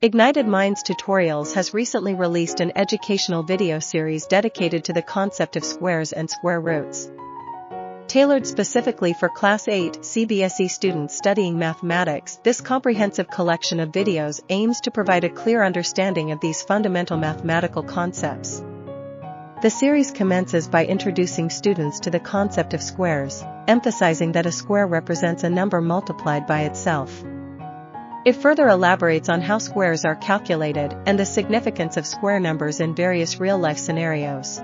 Ignited Minds Tutorials has recently released an educational video series dedicated to the concept of squares and square roots. Tailored specifically for Class 8 CBSE students studying mathematics, this comprehensive collection of videos aims to provide a clear understanding of these fundamental mathematical concepts. The series commences by introducing students to the concept of squares, emphasizing that a square represents a number multiplied by itself. It further elaborates on how squares are calculated and the significance of square numbers in various real-life scenarios.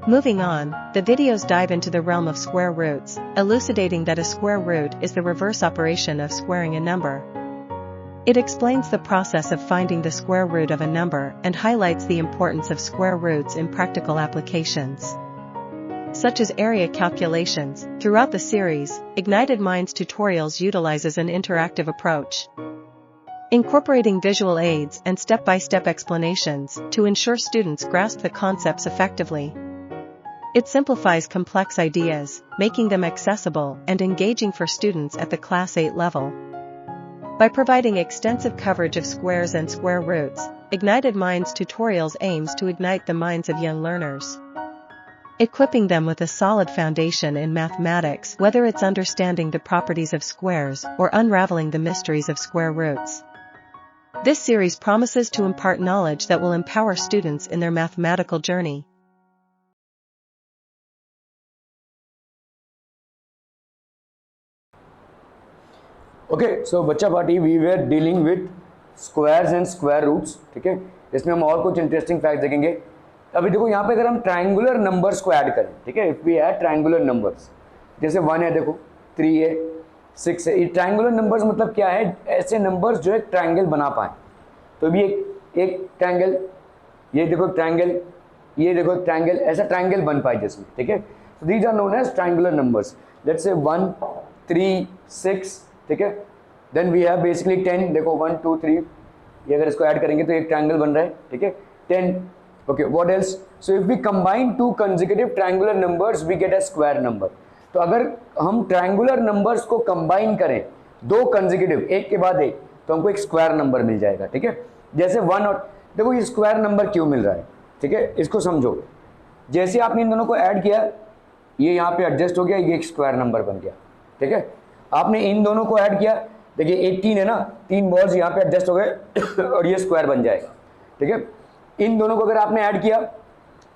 Moving on, the videos dive into the realm of square roots, elucidating that a square root is the reverse operation of squaring a number. It explains the process of finding the square root of a number and highlights the importance of square roots in practical applications, such as area calculations. Throughout the series, Ignited Minds Tutorials utilizes an interactive approach, incorporating visual aids and step-by-step explanations to ensure students grasp the concepts effectively. It simplifies complex ideas, making them accessible and engaging for students at the Class 8 level. By providing extensive coverage of squares and square roots, Ignited Minds Tutorials aims to ignite the minds of young learners, equipping them with a solid foundation in mathematics, whether it's understanding the properties of squares or unraveling the mysteries of square roots. This series promises to impart knowledge that will empower students in their mathematical journey. Okay so बच्चा party we were dealing with squares and square roots. ठीक है, इसमें हम और कुछ interesting fact देखेंगे. अभी देखो यहाँ पे अगर हम ट्रायंगुलर नंबर्स को ऐड करें, ठीक है, if we add triangular numbers, जैसे 1 है, देखो 3 है, 6 है. ये ट्रायंगुलर नंबर्स मतलब क्या है? ऐसे नंबर्स जो एक ट्रायंगल बना पाए. तो भी एक ट्रायंगल, ये देखो ट्रायंगल, ये देखो ट्रायंगल, ऐसा ट्रायंगल बन पाए जिसमें. ठीक है, तो these are known as triangular numbers. Let's say 1 3 6. ठीक है, देन वी हैव बेसिकली 10. देखो 1 2 3, ये अगर इसको ऐड करेंगे तो एक ट्रायंगल बन रहा है. ठीक है, 10. Okay, what else? So if we combine two consecutive triangular numbers we get a square number. तो अगर हम ट्रायंगुलर नंबर्स को कंबाइन करें, दो कंसेक्यूटिव एक के बाद एक, तो हमको एक स्क्वायर नंबर मिल जाएगा. ठीक है, जैसे 1 और देखो ये स्क्वायर नंबर क्यों मिल रहा है. ठीक है, इसको समझो. जैसे आपने इन दोनों को ऐड किया, ये यहाँ पे एडजस्ट हो गया, ये एक स्क्वायर नंबर बन गया. ठीक है, आपने इन दोनों को ऐड किया, देखिए 18 है ना, 3 बॉल्स यहाँ पे एडजस्ट हो गए और ये स्क्वायर बन जाएगा. ठीक है, इन दोनों को अगर आपने ऐड किया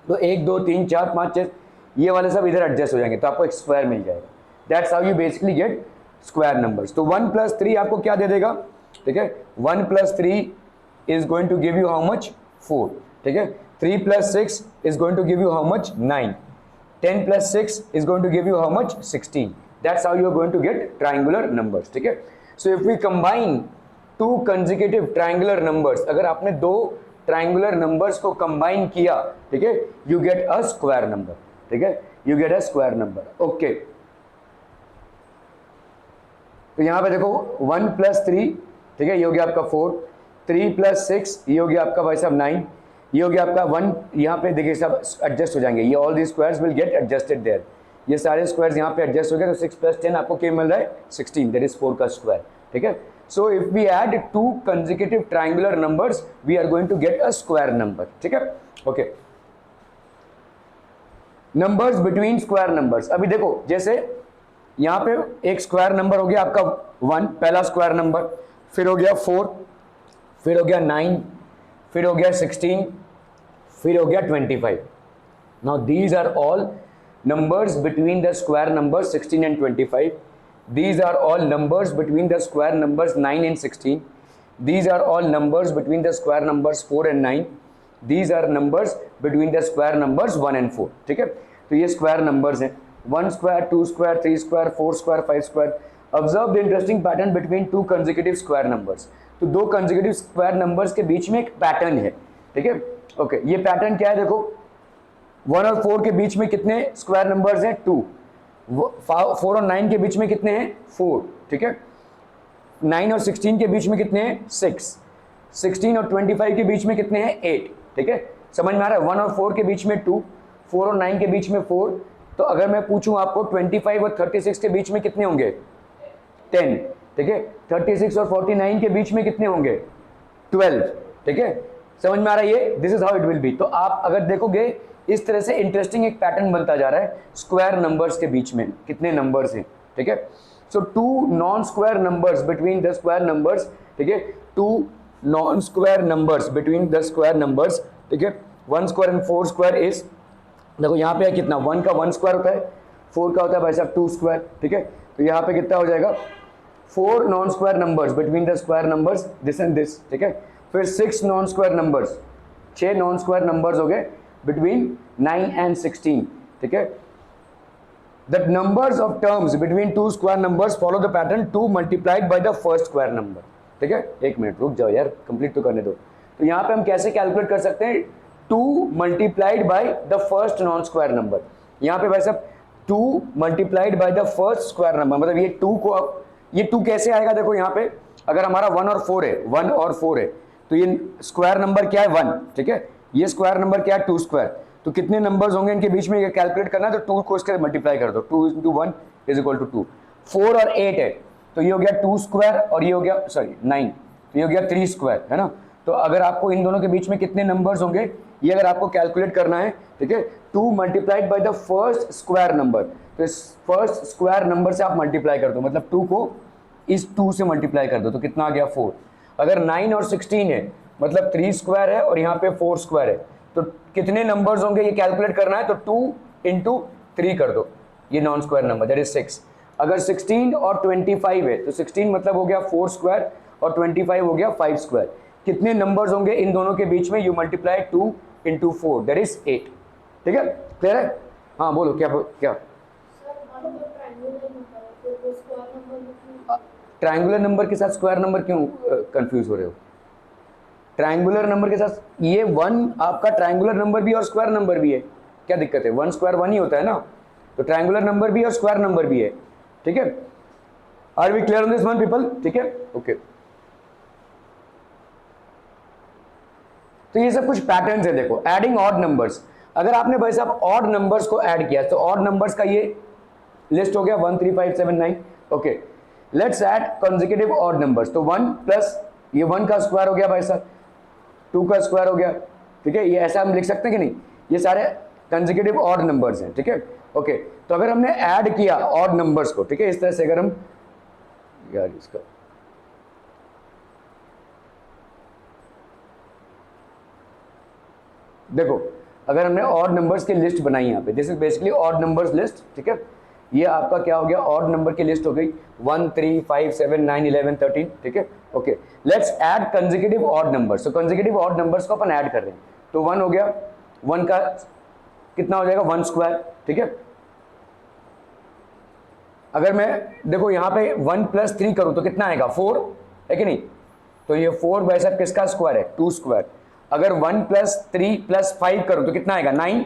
तो 1 2 3 4 5 6, ये वाले सब इधर एडजस्ट हो जाएंगे, तो आपको एक स्क्वायर मिल जाएगा. That's how you basically get square numbers. तो 1 + 3 आपको क्या दे देगा? ठीक है, 1 + 3 is going to give you how much? 4. ठीक है, 3 + 6 is going to give you how much? 9. 10 + 6 is going to give you how much? 16. That's how you are going to get triangular numbers. ठीक है, so if we combine two consecutive triangular numbers, अगर आपने दो triangular numbers को combine किया, ठीक है, you get a square number. ठीक है, you get a square number. Okay. तो यहाँ पे देखो 1 + 3, ठीक है, ये हो गया आपका 4. 3 + 6, ये हो गया आपका भाई साहब 9. ये हो गया आपका 1. यहाँ पे देखिए सब एडजस्ट हो जाएंगे, ये all these squares will get adjusted there. ये सारे स्क्वायर्स यहाँ पे एडजस्ट हो गए, तो 6 + 10 आपको क्या मिल रहा है? 16. दैट इज 4 का स्क्वायर. ठीक है, so if we add two consecutive triangular numbers we are going to get a square number. ठीक है, okay. Numbers between square numbers. अभी देखो जैसे यहाँ पे एक स्क्वायर नंबर हो गया आपका 1, पहला स्क्वायर नंबर, फिर हो गया 4, फिर हो गया 9, फिर हो गया 16, फिर हो गया 25. Now these are all numbers between the square numbers 16 and 25. These are all numbers between the square numbers 9 and 16. These are all numbers between the square numbers 4 and 9. These are numbers between the square numbers 1 and 4. ठीक है, तो ये square numbers हैं. 1 square, 2 square, 3 square, 4 square, 5 square. Observe the interesting pattern between two consecutive square numbers. तो दो consecutive square numbers के बीच में एक पैटर्न है. ठीक है, ओके, ये पैटर्न क्या है? देखो 1 और 4 के बीच में कितने स्क्वायर नंबर्स हैं? 2. 4 और 9 के बीच में कितने हैं? 4. ठीक है, 9 और 16 के बीच में कितने हैं? 6. 16 और 25 के बीच में कितने हैं? 8. ठीक है, समझ में आ रहा है? 1 और 4 के बीच में 2, 4 और 9 के बीच में 4. तो अगर मैं पूछूं आपको 25 और 36 के बीच में कितने होंगे? 10. ठीक है, 36 और 49 के बीच में कितने होंगे? 12, ठीक है, समझ में आ रहा है ये, this is how it will be. तो आप अगर देखोगे इस तरह से इंटरेस्टिंग एक पैटर्न बनता जा रहा है स्क्वायर नंबर्स के बीच में कितने नंबर्स हैं, ठीक है। So two non square numbers between the square numbers, ठीक है, two non square numbers between the square numbers, ठीक है, 1 स्क्वायर एंड 4 स्क्वायर इज, देखो यहाँ पे है कितना, 1 का 1 स्क्वायर होता है, 4 का होता है भाई साहब 2 स्क्वायर, ठीक है। तो यहाँ पे कितना हो जाएगा, 4 non square numbers between the square numbers this and this, ठीक है। फिर 6 non square numbers, 6 non square numbers हो गए बिटवीन 9 एंड 16, ठीक है। The numbers of terms between two square numbers follow the pattern 2 multiplied by the first square number, ठीक है। एक मिनट रुक जाओ यार, कंप्लीट तो करने दो। तो यहाँ पे हम कैसे कैलकुलेट कर सकते हैं, 2 multiplied by the first non square number. यहाँ पे भाई साहब 2 multiplied by the first square number, मतलब ये 2 को, ये 2 कैसे आएगा, देखो यहाँ पे अगर हमारा 1 और 4 है, 1 और 4 है, तो ये स्क्वायर नंबर क्या है 1, ठीक है, ये स्क्वायर नंबर क्या है 2 स्क्वायर, तो कितने नंबर्स होंगे इनके बीच में ये कैलकुलेट करना है, तो 2 को इसके मल्टीप्लाई कर दो, 2 into 1 इज इक्वल टू 2। 4 और 8 है, तो ये हो गया 2 स्क्वायर और ये हो गया 9, तो ये हो गया 3 स्क्वायर, है ना। तो अगर आपको इन दोनों के बीच में कितने नंबर्स होंगे ये अगर आपको कैलकुलेट करना है, ठीक है, 2 multiplied by the first square number, तो इस फर्स्ट स्क्वायर नंबर से आप मल्टीप्लाई कर दो, मतलब 2 को इस 2 से मल्टीप्लाई कर दो, तो कितना आ गया 4। अगर 9 और 16 है, मतलब 3 स्क्वायर है और यहाँ पे 4 स्क्वायर है, तो कितने नंबर्स होंगे ये कैलकुलेट करना है, तो 2 into 3 कर दो, ये non square number that is 6। अगर 16 और 25 है, तो 16 मतलब हो गया 4 स्क्वायर और 25 हो गया 5 स्क्वायर। कितने नंबर्स होंगे इन दोनों के बीच में, you multiply 2 into 4 that is 8, ठीक है, क्लियर है। हाँ बोलो क्या क्या ट्रायंगुलर नंबर के साथ स्क्वायर नंबर क्यों कंफ्यूज हो रहे हो। ट्रायंगुलर नंबर के साथ ये 1 आपका ट्रायंगुलर नंबर भी और स्क्वायर नंबर भी है, क्या दिक्कत है, 1 स्क्वायर 1 ही होता है ना, तो ट्रायंगुलर नंबर भी और स्क्वायर नंबर भी है, ठीक है। Are we clear on this one people, ठीक है, ओके। तो ये सब कुछ पैटर्न्स है, देखो एडिंग ऑड नंबर्स, अगर आपने भाई साहब ऑड नंबर्स को ऐड किया तो ऑड नंबर्स का ये लिस्ट हो गया 1 3 5 7 9, okay. Let's add consecutive odd numbers, तो 1 प्लस ये 1 का स्क्वायर हो गया भाई साहब, 2 का स्क्वायर हो गया, ठीक है, ये ऐसा हम लिख सकते हैं कि नहीं, ये सारे कंसेक्यूटिव ऑड नंबर्स हैं, ठीक है, ओके। तो अगर हमने ऐड किया ऑड नंबर्स को, ठीक है, इस तरह से अगर हम यार इसका देखो, अगर हमने ऑड नंबर्स की लिस्ट बनाई यहाँ पे, this is basically odd numbers list, ठीक है, ये आपका क्या हो गया, ऑड नंबर की लिस्ट हो गई 1 3 5 7 9 11 13, ठीक है, okay. Let's add consecutive odd numbers, तो कंसेक्यूटिव ऑड नंबर्स को अपन ऐड कर रहे हैं, तो 1 हो गया, 1 का कितना हो जाएगा 1 स्क्वायर, ठीक है। अगर मैं देखो यहाँ पे 1 + 3 करूँ तो कितना आएगा 4, है कि नहीं, तो ये 4 वैसा किसका स्क्वायर है 2 स्क्वायर। अगर 1 + 3 + 5 करूँ तो कितना आएगा 9,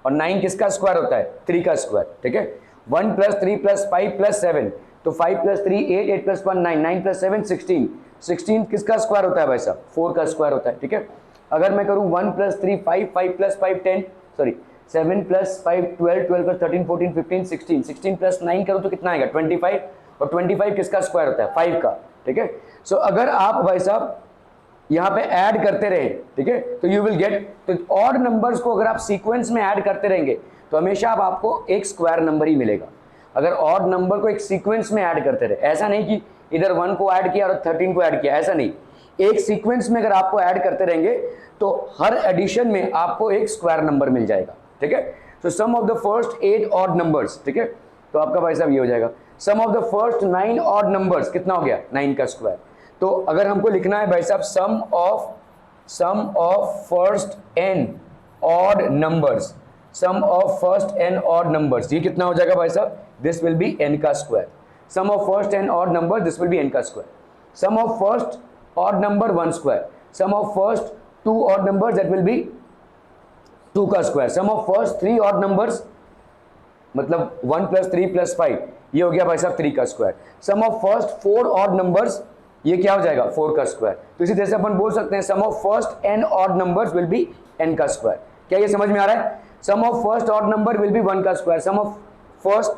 और 9 किसका स्क्वायर होता है 3 का स्क्वायर, ठीक है। 1 + 3 + 5 + 7, तो 5 + 3 8, 8 + 1 9, 9 + 7 16, 16 किसका स्क्वायर होता है भाई साहब 4 का स्क्वायर होता है, ठीक है। अगर मैं करूँ 1 + 3 5, 5 + 5 10, सॉरी 7 + 5 12, 12 + 13 14 15 16, 16 + 9 करूँ तो कितना आएगा 25, और 25 किसका स्क्वायर होता है 5 का, ठीक है। सो अगर आप भाई साहब यहाँ पे ऐड करते रहे, ठीक है, तो यू विल गेट, तो ऑड नंबर्स को अगर आप सीक्वेंस में ऐड करते रहेंगे तो हमेशा आपको एक स्क्वायर नंबर ही मिलेगा। अगर ऑड नंबर को एक सीक्वेंस में ऐड करते रहे, ऐसा नहीं कि इधर 1 को ऐड किया और 13 को ऐड किया, ऐसा नहीं, एक सीक्वेंस में अगर आपको ऐड करते रहेंगे तो हर एडिशन में आपको एक स्क्वायर नंबर मिल जाएगा, ठीक है। So sum of the first 8 odd numbers, ठीक है, तो आपका भाई साहब ये हो जाएगा sum of the first 9 odd numbers, कितना हो गया 9 का स्क्वायर। तो अगर हमको लिखना है भाई साहब sum of first n odd numbers, sum of first n odd numbers, ये कितना हो जाएगा भाई साहब, दिस विल बी n का square. Sum of first n odd number, this will be n का square. Sum of first odd number 1 square, sum of first 2 odd numbers, that will be 2 का square. Sum of first 3 odd numbers, मतलब 1 + 3 + 5, ये हो गया भाई साहब 3 का square. Sum of first 4 odd numbers, ये क्या हो जाएगा 4 का स्क्वायर। तो इसी तरह से अपन बोल सकते हैं sum of first n odd numbers will be n का स्क्वायर। क्या ये समझ में आ रहा है, sum of first odd number will be 1 का square, sum of first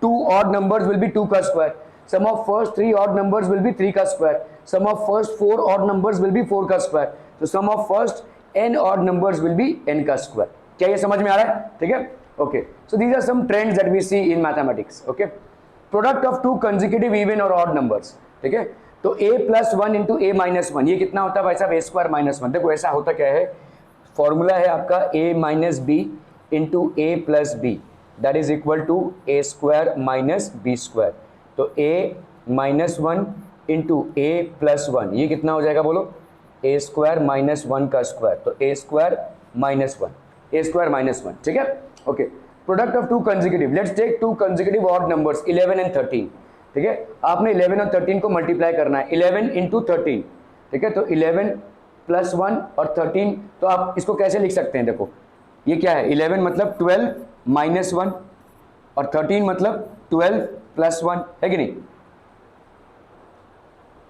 2 odd numbers will be 2 का square, sum of first 3 odd numbers will be 3 का square, sum of first 4 odd numbers will be 4 का square, तो sum of first n odd numbers will be n का square. क्या ये समझ में आ रहा है? ठीक है, okay. So these are some trends that we see in mathematics. Okay, product of 2 consecutive even और ऑड नंबर्स। ठीक है, तो a plus 1 into a minus 1, ये कितना होता है भाई साहब? a square minus 1। देखो ऐसा होता क्या है, फॉर्मूला है आपका a minus b into a plus b, that is equal to a square minus b square. तो a minus 1 into a plus 1, ये कितना हो जाएगा बोलो? a स्क्वायर माइनस 1 का स्क्वायर, तो a square minus 1, a square minus 1। ठीक है, okay. Product of 2 consecutive, let's take 2 consecutive odd numbers 11 and 13। ठीक है, आपने 11 और 13 को मल्टीप्लाई करना है, 11 इंटू 13। ठीक है, तो 11 प्लस 1 और 13, तो आप इसको कैसे लिख सकते हैं? देखो ये क्या है, 11 मतलब 12 माइनस 1 और 13 मतलब 12 प्लस 1, है कि नहीं?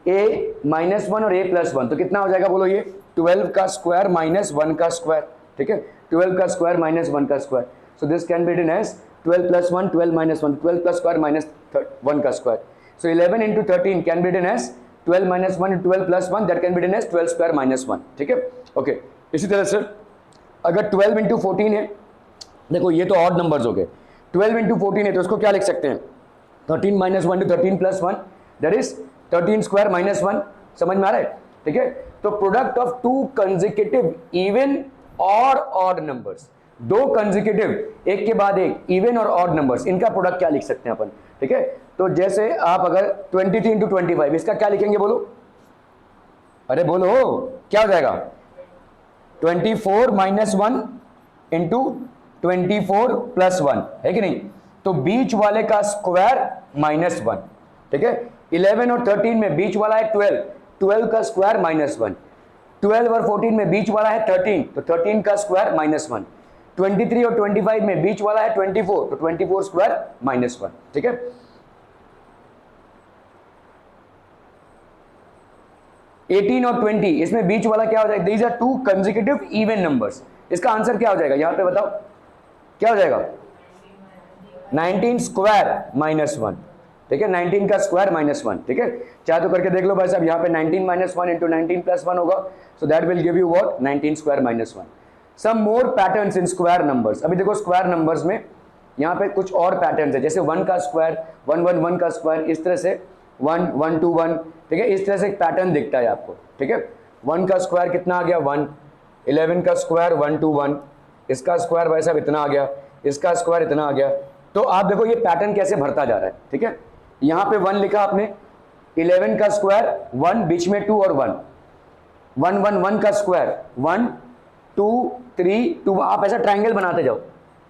a माइनस 1 और a प्लस 1, तो कितना हो जाएगा बोलो? ये 12 का स्क्वायर माइनस 1 का स्क्वायर। ठीक है, 12 का स्क्वायर माइनस 1 का square, so this can be written as 12 plus 1, 12 minus 1, 12 plus square minus 1 का square. So 11 into 13 can be written as 12 minus 1 into 12 plus 1, that can be written as 12 square minus 1। ठीक है, okay. इसी तरह से अगर 12 into 14 है, देखो ये तो ऑड नंबर्स हो गए, 12 इंटू 14 है तो उसको क्या लिख सकते हैं? 13 minus 1 to 13 plus 1, that is 13 square minus 1। समझ में आ रहा है? ठीक है, तो प्रोडक्ट ऑफ 2 कंसेक्यूटिव इवन और ऑड नंबर्स, 2 कंसेक्यूटिव एक के बाद एक इवन और ऑड नंबर्स, इनका प्रोडक्ट क्या लिख सकते हैं अपन? ठीक है, तो जैसे आप अगर 23 इंटू 25, इसका क्या लिखेंगे बोलो? अरे बोलो क्या हो जाएगा? 24 माइनस 1 इंटू 24 प्लस 1, है कि नहीं? तो बीच वाले का स्क्वायर माइनस 1। ठीक है, 11 और 13 में बीच वाला है 12, 12 का स्क्वायर माइनस 1। 12 और 14 में बीच वाला है 13, तो 13 का स्क्वायर माइनस 1। 23 और 25 में बीच वाला है 24, तो 24 स्क्वायर माइनस 1। ठीक है, एटीन और 20 इसमें बीच वाला क्या हो जाएगा? These are 2 consecutive even numbers. इसका आंसर क्या हो जाएगा? यहां पे बताओ क्या हो जाएगा? 19 स्क्वायर माइनस 1। ठीक है, 19 का स्क्वायर माइनस 1। ठीक है, चाहे तो करके देख लो भाई साहब, यहाँ पे 19 माइनस 1 इंटू 19 प्लस 1 होगा, so that will give you what? 19 square minus 1। Some more patterns in square numbers. अभी देखो स्क्वायर नंबर्स में यहाँ पे कुछ और पैटर्न्स है, जैसे 1 का स्क्वायर 1 1 1 का स्क्वायर, इस तरह से 1 1 2 1। ठीक है, इस तरह से एक पैटर्न दिखता है आपको। ठीक है, 1 का स्क्वायर कितना आ गया? 1। 11 का स्क्वायर 1 2 1, इसका स्क्वायर भाई साहब इतना आ गया, इसका स्क्वायर इतना आ गया। तो आप देखो ये पैटर्न कैसे भरता जा रहा है। ठीक है, यहाँ पे 1 लिखा आपने, 11 का स्क्वायर 1, बीच में 2 और 1, 1 1 1 का स्क्वायर 1 2 3 2, आप ऐसा ट्राइंगल बनाते जाओ।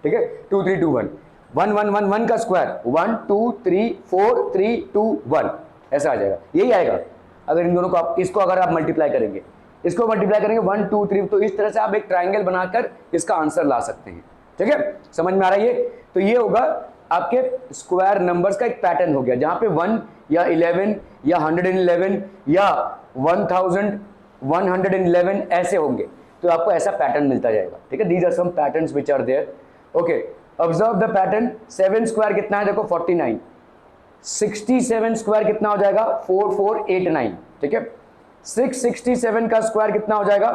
ठीक है, 2 3 2 1, 1 1 1 1 का स्क्वायर 1 2 3 4 3 2 1, ऐसा आ जाएगा, यही आएगा। अगर इन दोनों को आप, इसको अगर आप मल्टीप्लाई करेंगे, इसको मल्टीप्लाई करेंगे 1 2 3, तो इस तरह से आप एक ट्राइंगल बनाकर इसका आंसर ला सकते हैं। ठीक है, समझ में आ रहा है ये? तो ये होगा आपके स्क्वायर नंबर्स का एक पैटर्न हो गया, जहां पे 1 या 11 या 111 या 1111 ऐसे होंगे, तो आपको ऐसा पैटर्न मिलता जाएगा। ठीक है, these are some patterns which are there. Okay, observe the pattern. 7 square कितना है? देखो 49। 67 स्क्वायर कितना हो जाएगा? 4489। ठीक है, 667 का स्क्वायर कितना हो जाएगा?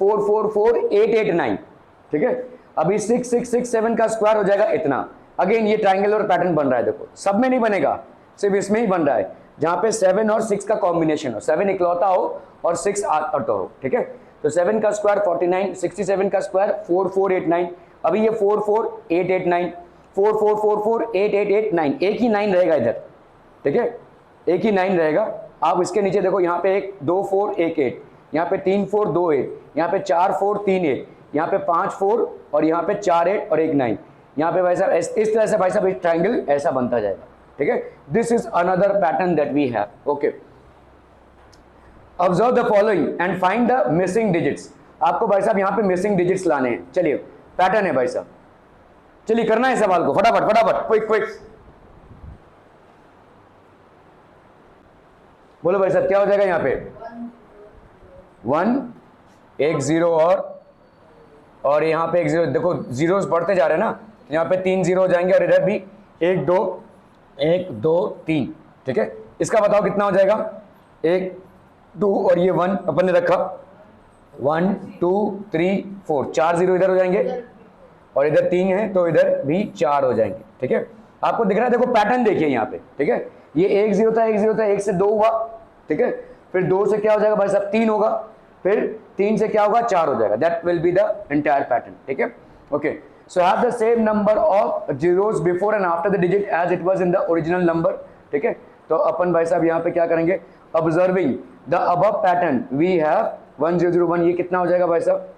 444889। ठीक है, अभी 6667 का स्क्वायर हो जाएगा इतना। अगेन ये ट्राइंगुलर पैटर्न बन रहा है, देखो सब में नहीं बनेगा, सिर्फ इसमें ही बन रहा है, जहां पे 7 और 6 का कॉम्बिनेशन हो, 7 इकलौता हो और 6 ऑटो हो। ठीक है, तो 7 का स्क्वायर 49, 67 का स्क्वायर 4489, अभी ये 44889, 44448889, एक ही 9 रहेगा इधर। ठीक है, एक ही 9 रहेगा। आप इसके नीचे देखो, यहाँ पे 1 2 4 1 8, यहाँ पे 3 4 2 8, यहाँ पे 4 4 3 8, यहाँ पे 5 4 और यहाँ पे 4 8 और 1 9, यहाँ पे भाई साहब इस तरह से भाई साहब एक ट्राइंगल ऐसा बनता जाएगा। ठीक है, this is another pattern that we have. Okay, observe the following and find the missing digits. आपको भाई साहब यहाँ पे मिसिंग डिजिट्स लाने हैं। चलिए, पैटर्न है भाई साहब, चलिए करना है सवाल को फटाफट फटाफट, क्विक क्विक। बोलो भाई साहब क्या हो जाएगा यहाँ पे? 1 1 0 और यहाँ पे 1 0। देखो जीरोस बढ़ते जा रहे हैं ना, यहाँ पे 3 0 हो जाएंगे और इधर भी 1 2 1 2 3। ठीक है, इसका बताओ कितना हो जाएगा, 1 2 और ये 1 अपन ने रखा, 1 2 3 4, 4 0 इधर हो जाएंगे और इधर 3 है तो इधर भी 4 हो जाएंगे। ठीक है, आपको दिख रहा है, देखो पैटर्न देखिए यहाँ पे। ठीक है, ये 1 0 था, 1 0 था, 1 से 2 हुआ। ठीक है, फिर 2 से क्या हो जाएगा भाई साहब, 3 होगा, फिर 3 से क्या होगा, 4 हो जाएगा। That will be the entire pattern. ठीक है, okay, so have the same number of zeros before and after the digit as it was in the original number. ठीक है, तो अपन भाई साहब यहाँ पे क्या करेंगे, observing the above pattern we have 1 0 0 1, ये कितना हो जाएगा भाई साहब,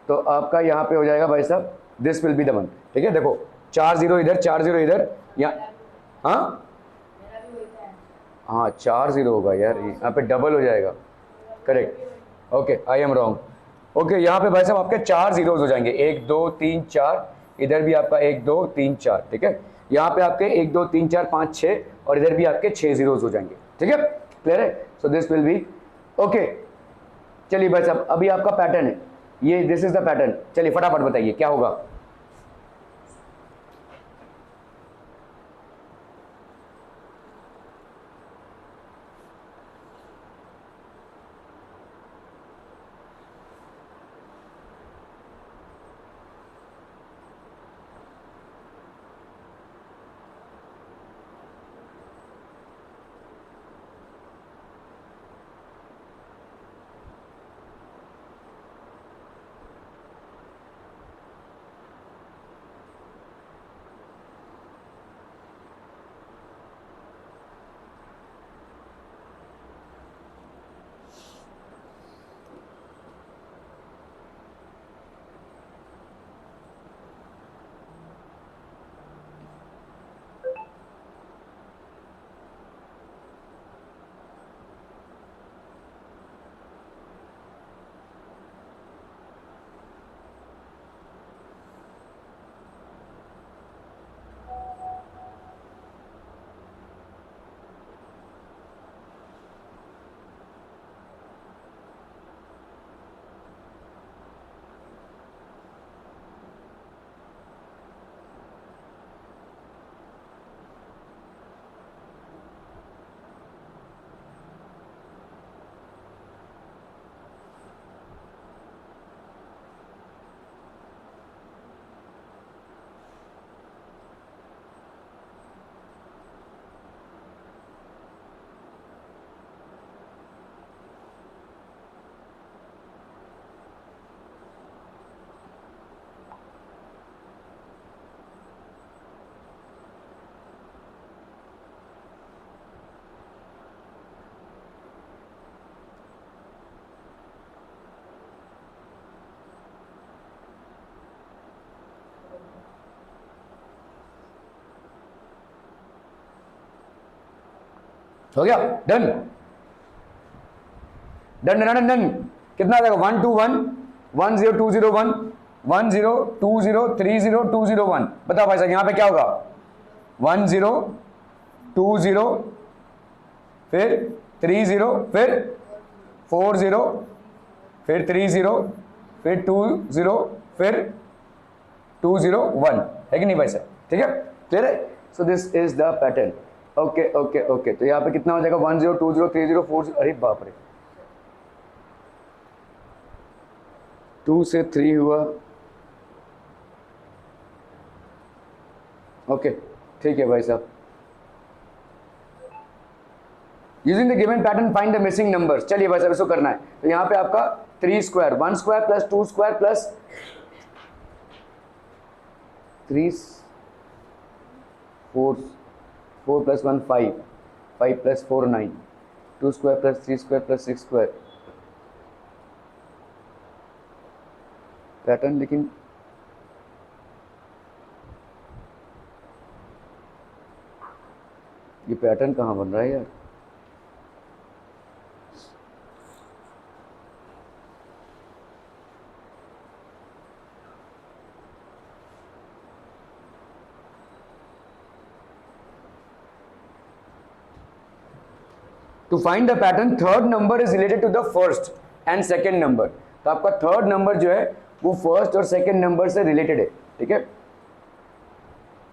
तो आपका यहाँ पे हो जाएगा भाई साहब, this will be the one. ठीक है, देखो 4 0 इधर, 4 0 इधर, यहाँ हाँ 4 0 होगा यार, यहाँ पे डबल हो जाएगा। Correct, okay, I am wrong. Okay, यहाँ पे भाई साहब आपके 4 जीरोज हो जाएंगे, 1 2 3 4, इधर भी आपका 1 2 3 4। ठीक है, यहाँ पे आपके 1 2 3 4 5 6 और इधर भी आपके 6 जीरोज हो जाएंगे। ठीक है, क्लियर है, so this will B okay. चलिए भाई साहब, अभी आपका पैटर्न है ये, दिस इज द पैटर्न। चलिए फटाफट बताइए क्या होगा। हो गया, डन डन डन डन। कितना आ जाएगा, 1 2 1 1 0 2 0 1 1 0 2 0 3 0 2 0 1। बताओ भाई साहब यहाँ पे क्या होगा, 1 0 2 0 फिर 3 0 फिर 4 0 फिर 3 0 फिर 2 0 फिर 2 0 1, है कि नहीं भाई साहब। ठीक है, क्लियर है, so this is the pattern. Okay okay okay, तो यहाँ पे कितना हो जाएगा, 1 0 2 0 3 0 4 0, अरे बाप रे, 2 से 3 हुआ। ओके ठीक है भाई साहब, using the given pattern find the missing numbers. चलिए भाई साहब इसको करना है, तो यहाँ पे आपका 3 square 1 square plus 2 square plus 3 4 plus 1 5 5 plus 4 9 2 square plus 3 square plus 6 square pattern. लेकिन ये पैटर्न कहाँ बन रहा है यार, to find the pattern third number is related to the first and second number. तो आपका थर्ड नंबर जो है वो फर्स्ट और सेकेंड नंबर से रिलेटेड है। ठीक है,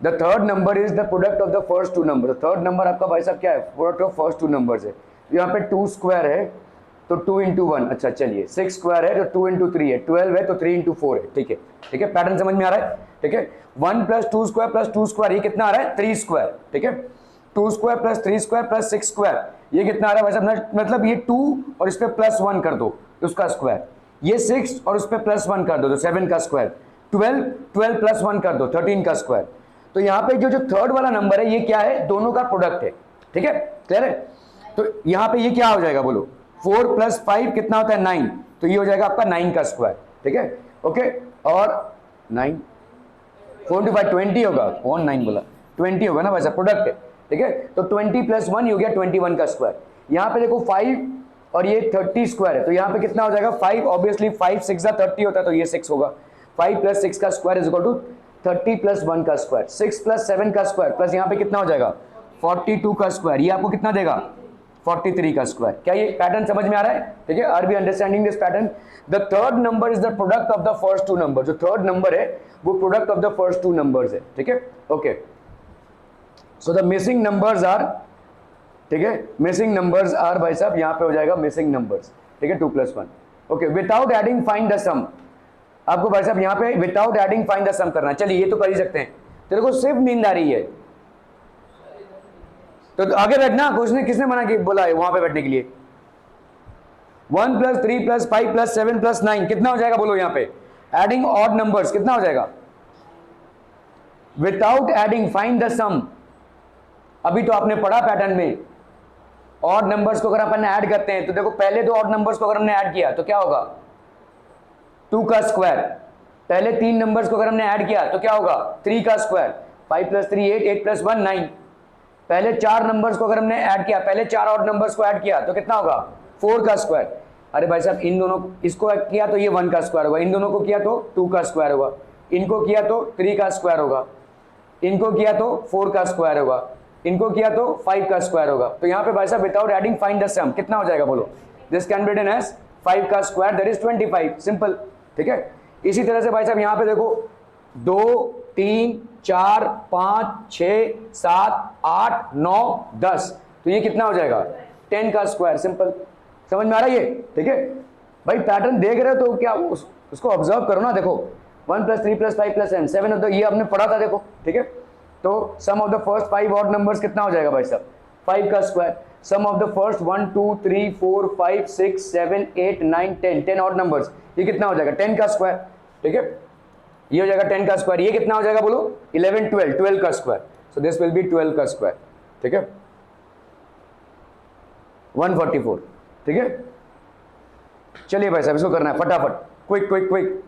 the third number is the product of the first two number. Third number आपका भाई साहब क्या है, product of first two numbers है। यहाँ पे 2 स्क्वायर है तो 2 इंटू 1, अच्छा चलिए 6 स्क्वायर है तो 2 इंटू 3 है, 12 है तो 3 इंटू 4 है। ठीक है, ठीक है, पैटर्न समझ में आ रहा है। ठीक है, 1 प्लस 2 स्क्वायर प्लस 2 स्क्वायर, ये कितना आ रहा है 3 स्क्वायर। ठीक है, 2 square plus 3 square plus 6 square, ये कितना आ रहा है भाई साहब, मतलब ये 2 और इस पे प्लस 1 कर दो उसका स्क्वायर, ये 6 और उस पे प्लस 1 कर दो तो 7 का स्क्वायर, 12 12 प्लस 1 कर दो 13 का स्क्वायर। तो यहाँ पे जो थर्ड वाला नंबर है ये क्या है, दोनों का प्रोडक्ट है। ठीक है, क्लियर है। तो यहाँ पे ये क्या हो जाएगा बोलो, 4 प्लस 5 कितना होता है 9, तो ये हो जाएगा आपका 9 का स्क्वायर। ठीक है, ओके, और 9 4 इंटू 5 20 होगा, कौन 9 बोला, 20 होगा ना वैसा, प्रोडक्ट है। ठीक है, तो 20 प्लस 1 हो गया 21 का स्क्वायर। यहाँ पे देखो 5 और ये 30 स्क्वायर है, तो यहाँ पे कितना हो जाएगा 5, ऑब्वियसली 5 6 30 होता है तो ये 6 होगा। 5 प्लस 6 का square is equal to 30 plus 1 का स्क्वायर, 6 प्लस 7 का स्क्वायर प्लस यहाँ पे कितना हो जाएगा 42 का स्क्वायर, ये आपको कितना देगा 43 का स्क्वायर। क्या ये पैटर्न समझ में आ रहा है। ठीक है, are we understanding this pattern. The third number is the product of the first two number, जो थर्ड नंबर है वो product of the first two numbers है। ठीक है, okay, so the missing numbers are, ठीक है, मिसिंग नंबर्स आर भाई साहब यहाँ पे हो जाएगा मिसिंग नंबर्स। ठीक है, 2 plus 1, okay, without adding find the sum. आपको भाई साहब यहाँ पे without adding find the sum करना है। चलिए ये तो कर ही सकते हैं, तेरे को सिर्फ नींद आ रही है तो आगे बैठना, उसने किसने मना कि बोला है वहां पे बैठने के लिए। 1 प्लस 3 प्लस 5 प्लस 7 प्लस 9 कितना हो जाएगा बोलो, यहाँ पे एडिंग ऑड नंबर्स कितना हो जाएगा, विदाउट एडिंग फाइंड द सम। अभी तो आपने पढ़ा पैटर्न में, ऑड नंबर्स को अगर अपन ऐड करते हैं तो देखो पहले दो ऑड नंबर्स को अगर हमने ऐड किया तो क्या होगा 2 का स्क्वायर, पहले 3 नंबर्स को अगर हमने ऐड किया तो क्या होगा 3 का स्क्वायर, 5 प्लस 3 8, 8 प्लस 1 9, पहले 4 नंबर्स को अगर हमने ऐड किया, पहले 4 ऑड नंबर्स को ऐड किया तो कितना होगा 4 का स्क्वायर। अरे भाई साहब इन दोनों, इसको किया तो ये 1 का स्क्वायर होगा, इन दोनों को किया तो 2 का स्क्वायर होगा, इनको किया तो 3 का स्क्वायर होगा, इनको किया तो 4 का स्क्वायर होगा, इनको किया तो 5 का स्क्वायर होगा। तो यहाँ पे भाई साहब without adding find the sum कितना हो जाएगा बोलो, this can be written as 5 का स्क्वायर दैट इज 25, सिंपल। ठीक है, इसी तरह से भाई साहब यहाँ पे देखो 2 3 4 5 6 7 8 9 10, तो ये कितना हो जाएगा 10 का स्क्वायर, सिंपल। समझ में आ रहा है ये। ठीक है भाई, पैटर्न देख रहे हो तो क्या उसको ऑब्जर्व करो ना। देखो 1 प्लस 3 प्लस 5 प्लस 7 होता है, ये हमने पढ़ा था देखो। ठीक है, तो sum of the first 5 odd numbers कितना हो जाएगा भाई साहब 5 का square, sum of the first 1 2 3 4 5 6 7 8 9 10 10 odd numbers, ये कितना हो जाएगा 10 का स्क्वायर। ठीक है, ये हो जाएगा 10 का स्क्वायर, ये कितना हो जाएगा बोलो 11 12 12 का square, so this will B 12 का स्क्वायर। ठीक है, 144। ठीक है, चलिए भाई साहब इसको करना है फटाफट, quick quick quick.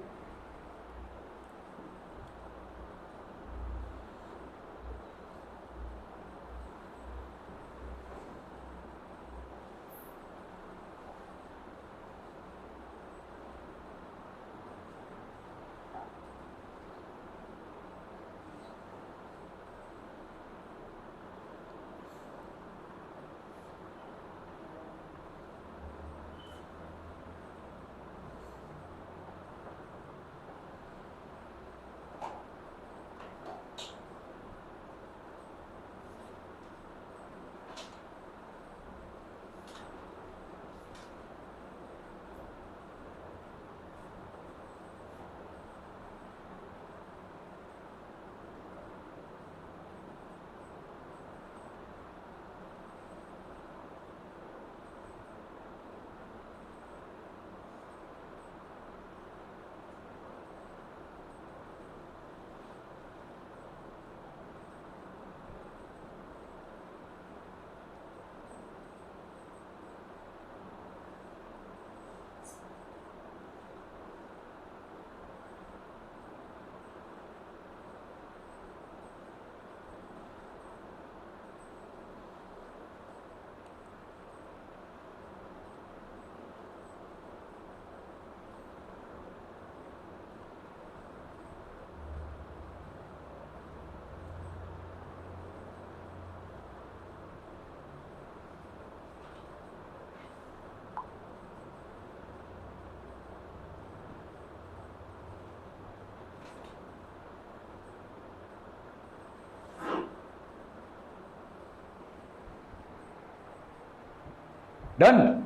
Done.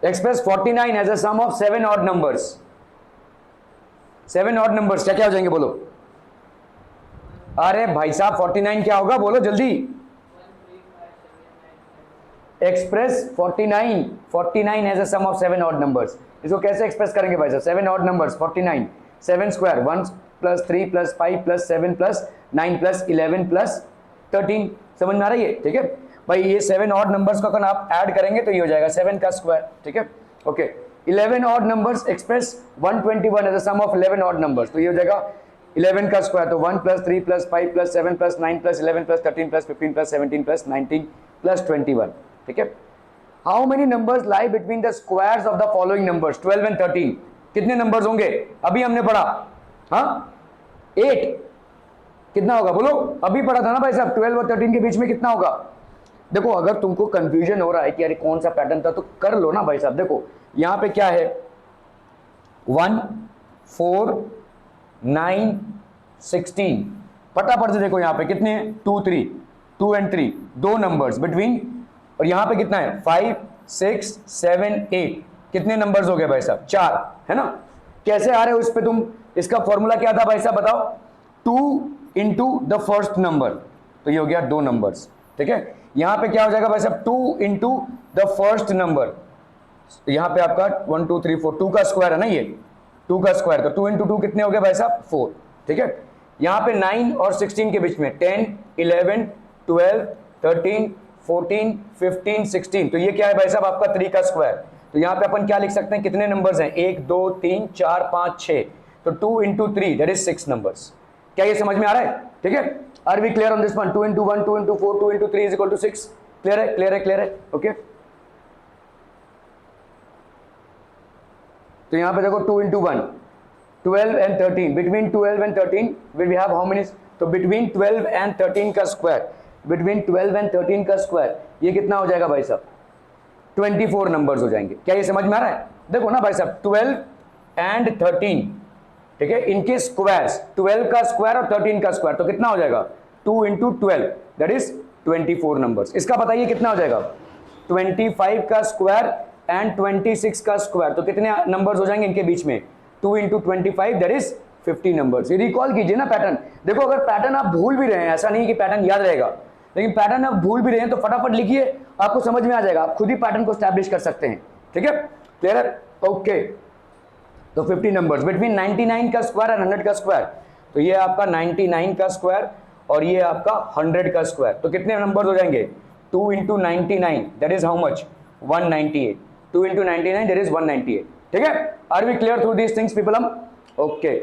Express 49 as a sum of 7 odd numbers. 7 odd numbers क्या क्या हो जाएंगे बोलो. अरे भाई साहब 49 क्या होगा बोलो जल्दी. Express 49 as a sum of 7 odd numbers. इसको कैसे एक्सप्रेस करेंगे भाई साहब. 7 odd numbers 49, 7 square 1 plus 3 plus 5 plus 7 plus 9 plus 11 plus 13. समझ में आ रही है. ठीक है भाई. ये 7 ऑड नंबर्स को अगर आप ऐड करेंगे तो ये हो जाएगा 7 का स्क्वायर. ठीक है okay. 11 odd numbers express 121 as a sum of 11 odd numbers. तो ये हो जाएगा 11 का स्क्वायर. तो 1 plus 3 plus 5 plus 7 plus 9 plus 11 plus 13 plus 15 plus 17 plus 19 plus 21. ठीक है. How many numbers lie between the squares of the following numbers 12 and 13. कितने numbers होंगे अभी हमने पढ़ा. हाँ 8. कितना होगा बोलो. अभी पढ़ा था ना भाई साहब 12 और 13 के बीच में कितना होगा. देखो अगर तुमको कंफ्यूजन हो रहा है कि यार कौन सा पैटर्न था तो कर लो ना भाई साहब. देखो यहां पे क्या है 1 4 9 16. फटाफट से देखो यहां पे कितने 2 3 2 एंड 3 दो नंबर्स बिटवीन. और यहां पे कितना है 5 6 7 8. कितने नंबर्स हो गए भाई साहब 4 है ना. कैसे आ रहे हो इस पे तुम. इसका फॉर्मूला क्या था भाई साहब बताओ. 2 इंटू द फर्स्ट नंबर. तो ये हो गया 2 नंबर्स. ठीक है. यहां पे क्या हो जाएगा भाई साहब 2 इंटू द फर्स्ट नंबर. यहां पे आपका 1 2 3 4 2 का स्क्वायर है ना ये 2 का स्क्वायर. तो 2 इंटू 2 कितने हो गए भाई साहब 4. ठीक है. यहां पे 9 और 16 के बीच में 10 11 12 13 14 15 16. तो ये क्या है भाई साहब आपका 3 का स्क्वायर. तो यहां पे अपन क्या लिख सकते हैं कितने नंबर्स हैं 1 2 3 4 5 6. तो 2 इंटू 3 दैट इज 6 नंबर्स. क्या ये समझ में आ रहा है. ठीक है. Are we clear on this one. 2 into 1 2 into 4 2 into 3 is equal to 6. Clear है क्लियर है क्लियर है ओके. तो यहां पे देखो 2 into 1 12 and 13. Between 12 and 13 we have how many. तो बिटवीन 12 एंड 13 का स्क्वायर. बिटवीन 12 एंड 13 का स्क्वायर ये कितना हो जाएगा भाई साहब 24 नंबर्स हो जाएंगे. क्या ये समझ में आ रहा है. देखो ना भाई साहब 12 एंड 13. ठीक है. इनके स्क्वायर्स 12 का स्क्वायर और 13 का स्क्वायर. तो कितना हो जाएगा 2 इंटू 12 दैट इज 24 नंबर्स. इसका बताइए कितना हो जाएगा 25 का स्क्वायर एंड 26 का स्क्वायर. तो कितने नंबर्स हो जाएंगे इनके बीच में 2 इंटू 25 दैट इज 50 नंबर्स. ये रिकॉल कीजिए ना पैटर्न. देखो अगर पैटर्न आप भूल भी रहे हैं ऐसा नहीं कि पैटर्न याद रहेगा लेकिन पैटर्न आप भूल भी रहे हैं तो फटाफट लिखिए आपको समझ में आ जाएगा. आप खुद ही पैटर्न को स्टैब्लिश कर सकते हैं. ठीक है क्लियर है ओके. तो 50 नंबर्स बिटवीन 99 का स्क्वायर एंड 100 का स्क्वायर. तो ये आपका 99 का स्क्वायर और ये आपका 100 का स्क्वायर. तो कितने नंबर्स हो जाएंगे 2 into 99 that is how much 198. 2 into 99 that is 198. ठीक है. Are we clear through these things people. हम okay.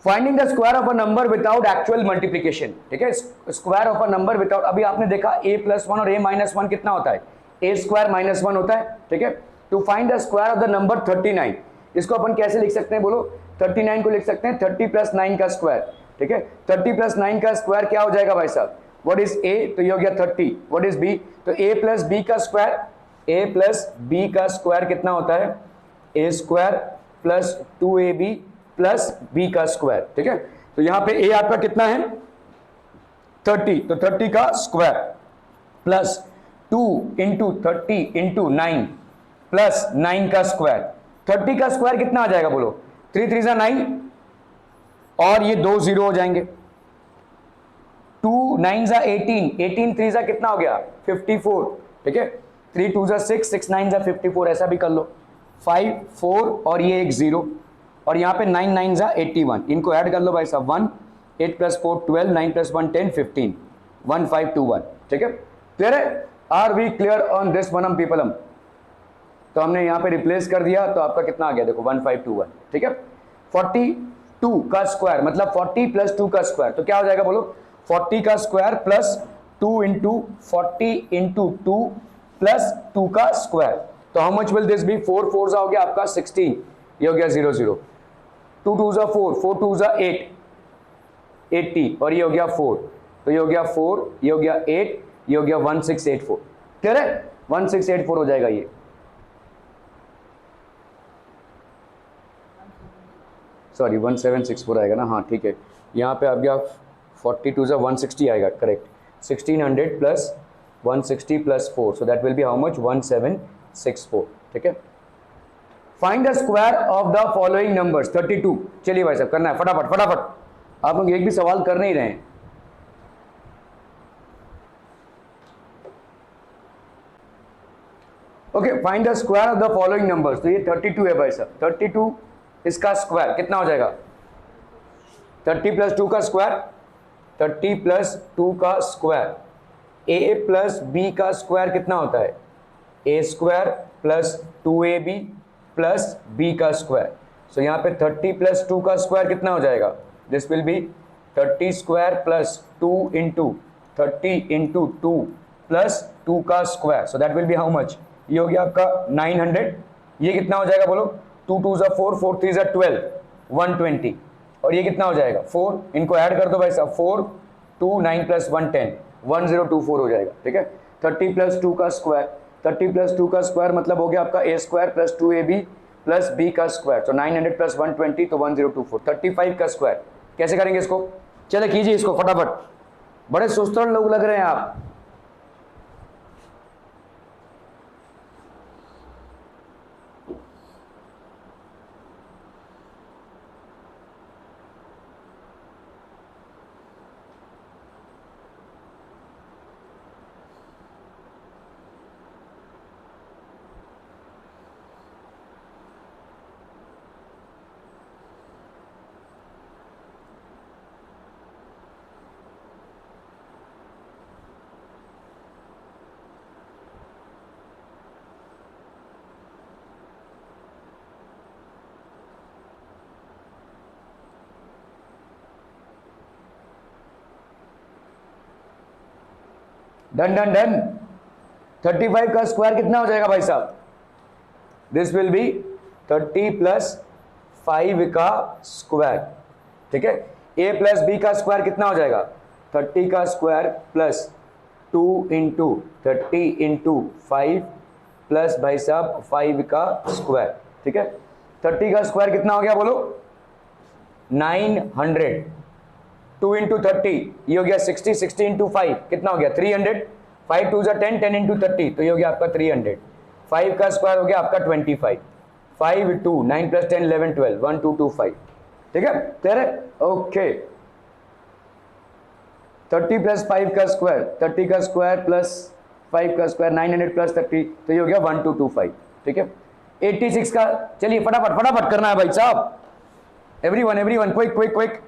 Finding the square of a number without actual multiplication. ठीक है. Square of a number without. अभी आपने देखा a+1 और a-1 कितना होता है a स्क्वायर माइनस 1 होता है. ठीक है. To find the square of the number 39. इसको अपन कैसे लिख सकते हैं बोलो. 39 को लिख सकते हैं 30 प्लस 9 का स्क्वायर. ठीक है. 30 प्लस 9 का स्क्वायर क्या हो जाएगा भाई साहब. What is a. तो ये हो गया 30. What is b. तो a प्लस b का स्क्वायर. a प्लस b का स्क्वायर कितना होता है a square plus 2ab plus b का स्क्वायर. ठीक है. तो यहां पे a आपका कितना है 30. तो 30 का square plus 2 into 30 into 9 plus 9 का स्क्वायर. 30 का स्क्वायर कितना आ जाएगा बोलो 3 3 9 और ये 2 0 हो जाएंगे. 2 9 18 18 3 कितना हो गया 54. ठीक है. 3 2 6 6 9 54 ऐसा भी कर लो. 5 4 और ये एक 0 और यहाँ पे 9 9 81. इनको ऐड कर लो भाई साहब 1 8 प्लस 4 12 9 प्लस 1 10 15 1 5 2 1. ठीक है. क्लियर है. Are we clear on this one people. हम तो हमने यहाँ पे रिप्लेस कर दिया तो आपका कितना आ गया देखो 1 5 2 1. ठीक है. 42 का स्क्वायर मतलब 40 प्लस 2 का स्क्वायर. तो क्या हो जाएगा बोलो 40 का square plus 2 into 40 into 2 plus 2 का स्क्वायर. तो how much will this be 4 4 हो गया आपका 16. ये हो गया 0 0. 2 2 4 4 2 8 80 और ये हो गया 4. तो ये हो गया 4 ये हो गया 8 ये हो गया 1684. क्लियर है. 1684 हो जाएगा ये. सॉरी 1764 आएगा ना. हाँ ठीक है. यहाँ पे आ गया 42 160 आएगा correct. 1600 plus 160 plus 4, so that will B how much 1764. ठीक है. Find the square of the following numbers 32. चलिए भाई साहब करना है फटाफट फटाफट, आप लोग एक भी सवाल कर नहीं रहे हैं. Okay, find the square of the following numbers. तो ये 32 है भाई साहब. 32 इसका स्क्वायर कितना हो जाएगा? 30 प्लस 2 का स्क्वायर, 30 प्लस 2 का स्क्वायर. ए प्लस बी का स्क्वायर कितना होता है? A square plus 2ab plus b का स्क्वायर. सो यहाँ पे 30 प्लस 2 का स्क्वायर कितना हो जाएगा? This will B 30 square plus 2 into 30 into 2 plus 2 का square. So that will B how much? ये हो गया आपका 900. ये कितना हो जाएगा बोलो? 2 2 ज़ा 4, 4 3 ज़ा 12, 120. और ये कितना हो जाएगा? 4. इनको ऐड कर दो भाई साहब. 4 2 9 प्लस 1 10, 1024 हो जाएगा. ठीक है. 30 प्लस 2 का स्क्वायर, 30 प्लस 2 का स्क्वायर मतलब हो गया आपका a square plus 2ab plus b का स्क्वायर. तो 900 प्लस 120 तो 1024. 35 का स्क्वायर कैसे करेंगे इसको? चले कीजिए इसको फटाफट. बड़े सुस्तर लोग लग रहे हैं आप. Done done done. 35 का स्क्वायर कितना हो जाएगा भाई साहब? दिस विल बी 30 प्लस 5 का स्क्वायर. ठीक है. ए प्लस बी का स्क्वायर कितना हो जाएगा? 30 का square plus 2 into 30 into 5 plus भाई साहब 5 का स्क्वायर. ठीक है. 30 का स्क्वायर कितना हो गया बोलो? 900. 2 इंटू 30 ये हो गया 60, 60 इंटू 5 कितना हो गया? 300. 5 2 10, 10 इंटू 30 तो ये हो गया आपका 300. 5 का स्क्वायर हो गया आपका 25. 5 2 9 प्लस 10 11 12, 1225. ठीक है. क्लियर है? ओके. 30 प्लस 5 का स्क्वायर, 30 का स्क्वायर प्लस 5 का स्क्वायर 900 प्लस 30 तो ये हो गया 1225. ठीक है. 86 का, चलिए फटाफट फटाफट करना है भाई साहब. Everyone everyone quick quick quick.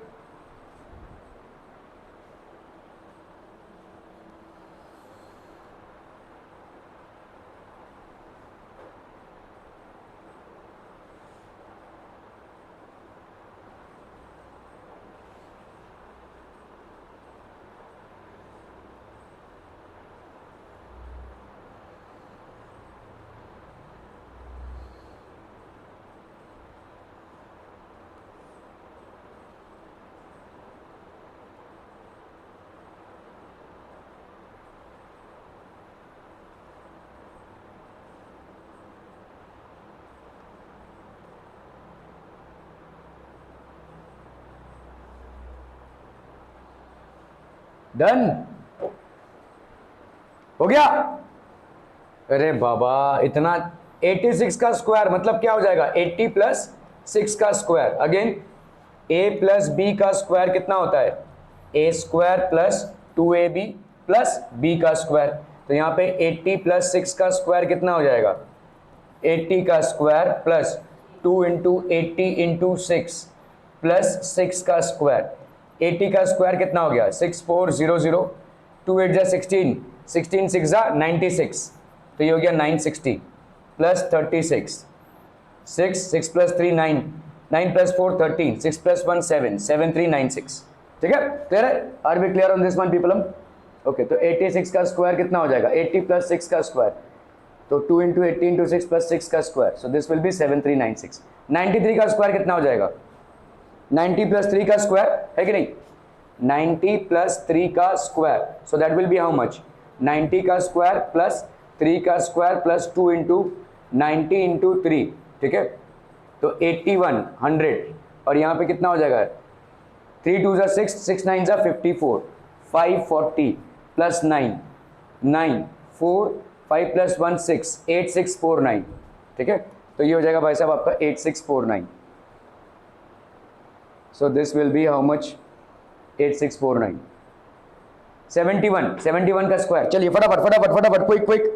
Done हो गया. अरे बाबा इतना. 86 का स्क्वायर मतलब क्या हो जाएगा? 80 प्लस 6 का square. Again a plus b का स्क्वायर कितना होता है? A square plus 2ab plus b का स्क्वायर. तो यहाँ पे 80 प्लस 6 का स्क्वायर कितना हो जाएगा? 80 का square plus 2 into 80 into 6 plus 6 का स्क्वायर. 80 का स्क्वायर कितना हो गया? 6400. 2 8 जा 16, 16 6 जा 96 तो ये हो गया 960 प्लस 36. 6 6 plus 3 9, 9 plus 4 13, 6 plus 1 7, 7396. ठीक है. क्लियर है? Are we clear on this one people? Okay. तो 86 का स्क्वायर कितना हो जाएगा? 80 प्लस 6 का स्क्वायर तो 2 इंटू 80 इंटू 6 प्लस 6 का square. So this will B 7396. 93 का स्क्वायर कितना हो जाएगा? 90 प्लस 3 का स्क्वायर है कि नहीं? 90 प्लस 3 का square. So that will B how much? 90 का स्क्वायर प्लस 3 का स्क्वायर प्लस 2 इंटू 90 इंटू 3. ठीक है. तो 81 100 और यहाँ पे कितना हो जाएगा? 3 2 जा 6, 6 9 जा 54, 540 प्लस 9 9, 4, 5 + 1 6, 8649, ठीक है। तो ये हो जाएगा भाई साहब आपका 8649। So this will B how much? 8649। 71 का स्क्वायर, चलिए फटाफट फटाफट फटाफट, क्विक क्विक।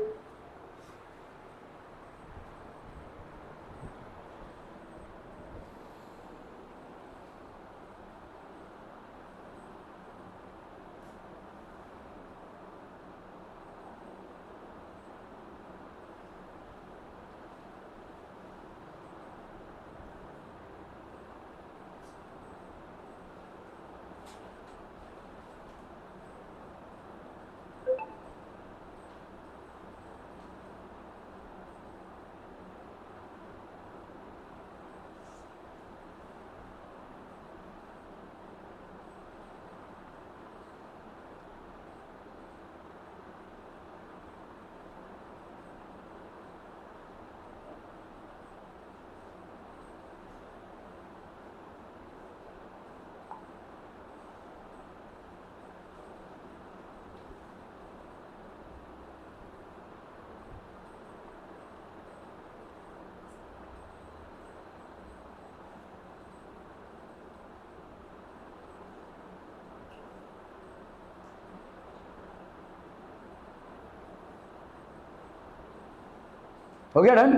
हो गया done.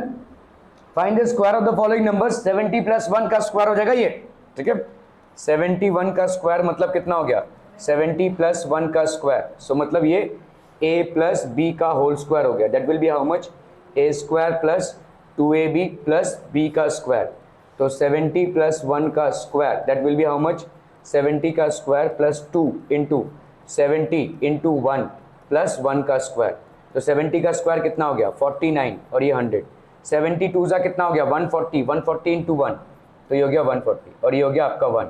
Find the square of the following numbers. 70 + 1 का स्क्वायर हो जाएगा ये, ठीक है। 71 का स्क्वायर मतलब कितना हो गया? 70 + 1 का स्क्वायर, सो मतलब ये a + b का होल स्क्वायर हो गया। That will B how much? a² + 2ab + b का स्क्वायर। तो 70 + 1 का square that will B how much? 70 का स्क्वायर + 2 × 70 × 1 + 1 का स्क्वायर। तो 70 का स्क्वायर कितना हो गया? 49 और ये 100। 72 ज़ा कितना हो गया? 140, 140 × 1, तो ये हो गया 140 और ये हो गया आपका 1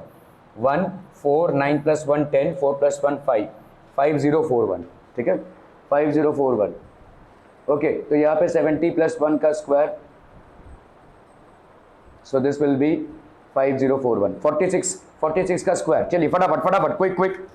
1 4 9 + 1 10 4 + 1 5 5041, ठीक है। 5041, ओके। तो यहाँ पे 70 + 1 का square, so this will B 5041। 46 का स्क्वायर, चलिए फटाफट फटाफट, क्विक क्विक।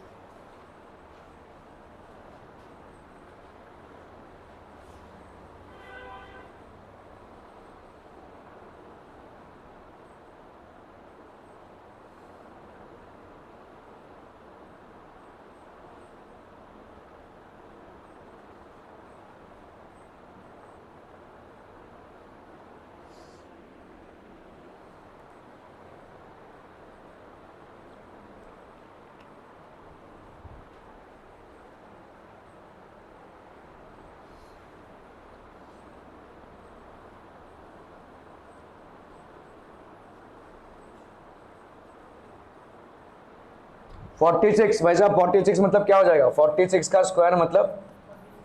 फोर्टी सिक्स, भाई साहब 46 मतलब क्या हो जाएगा? 46 का स्क्वायर मतलब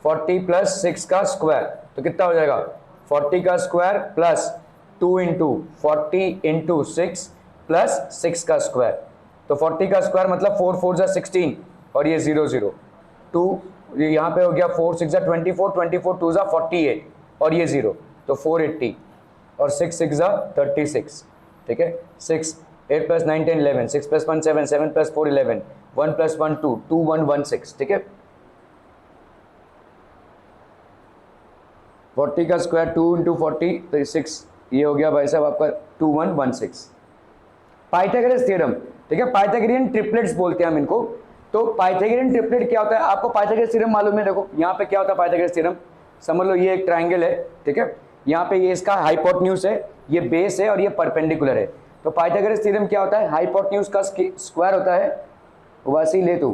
40 + 6 का स्क्वायर, तो कितना हो जाएगा? 40 का स्क्वायर प्लस 2 × 40 × 6 + 6 का स्क्वायर। तो 40 का स्क्वायर मतलब 4 4 = 16 और ये 0 0 2, यहाँ पे हो गया 4 6 = 24 24 2 = 48 और ये 0, तो 480 और 6 6 = 36, ठीक है। 6 8 + 9 10 11 6 + 1 7 7 + 4 11 1 + 1 2 2 1 1 6, ठीक है। 40 का स्क्वायर 2 × 40 तो 6, ये हो गया भाई साहब आपका 2116। पाइथागोरस थ्योरम, ठीक है। पाइथागोरियन ट्रिपलेट्स बोलते हैं हम इनको। तो पाइथागोरियन ट्रिपलेट क्या होता है? आपको पाइथागोरस थ्योरम मालूम है? देखो यहाँ पे क्या होता है पाइथागोरस थ्योरम, समझ लो ये एक ट्राइंगल है, ठीक है। यहाँ पे ये इसका हाइपोटेन्यूज है, ये बेस है और ये परपेंडिकुलर है। तो पाइथागोरस थ्योरम क्या होता है? हाइपोटेन्यूज का स्क्वायर होता है, वैसे ही ले तू,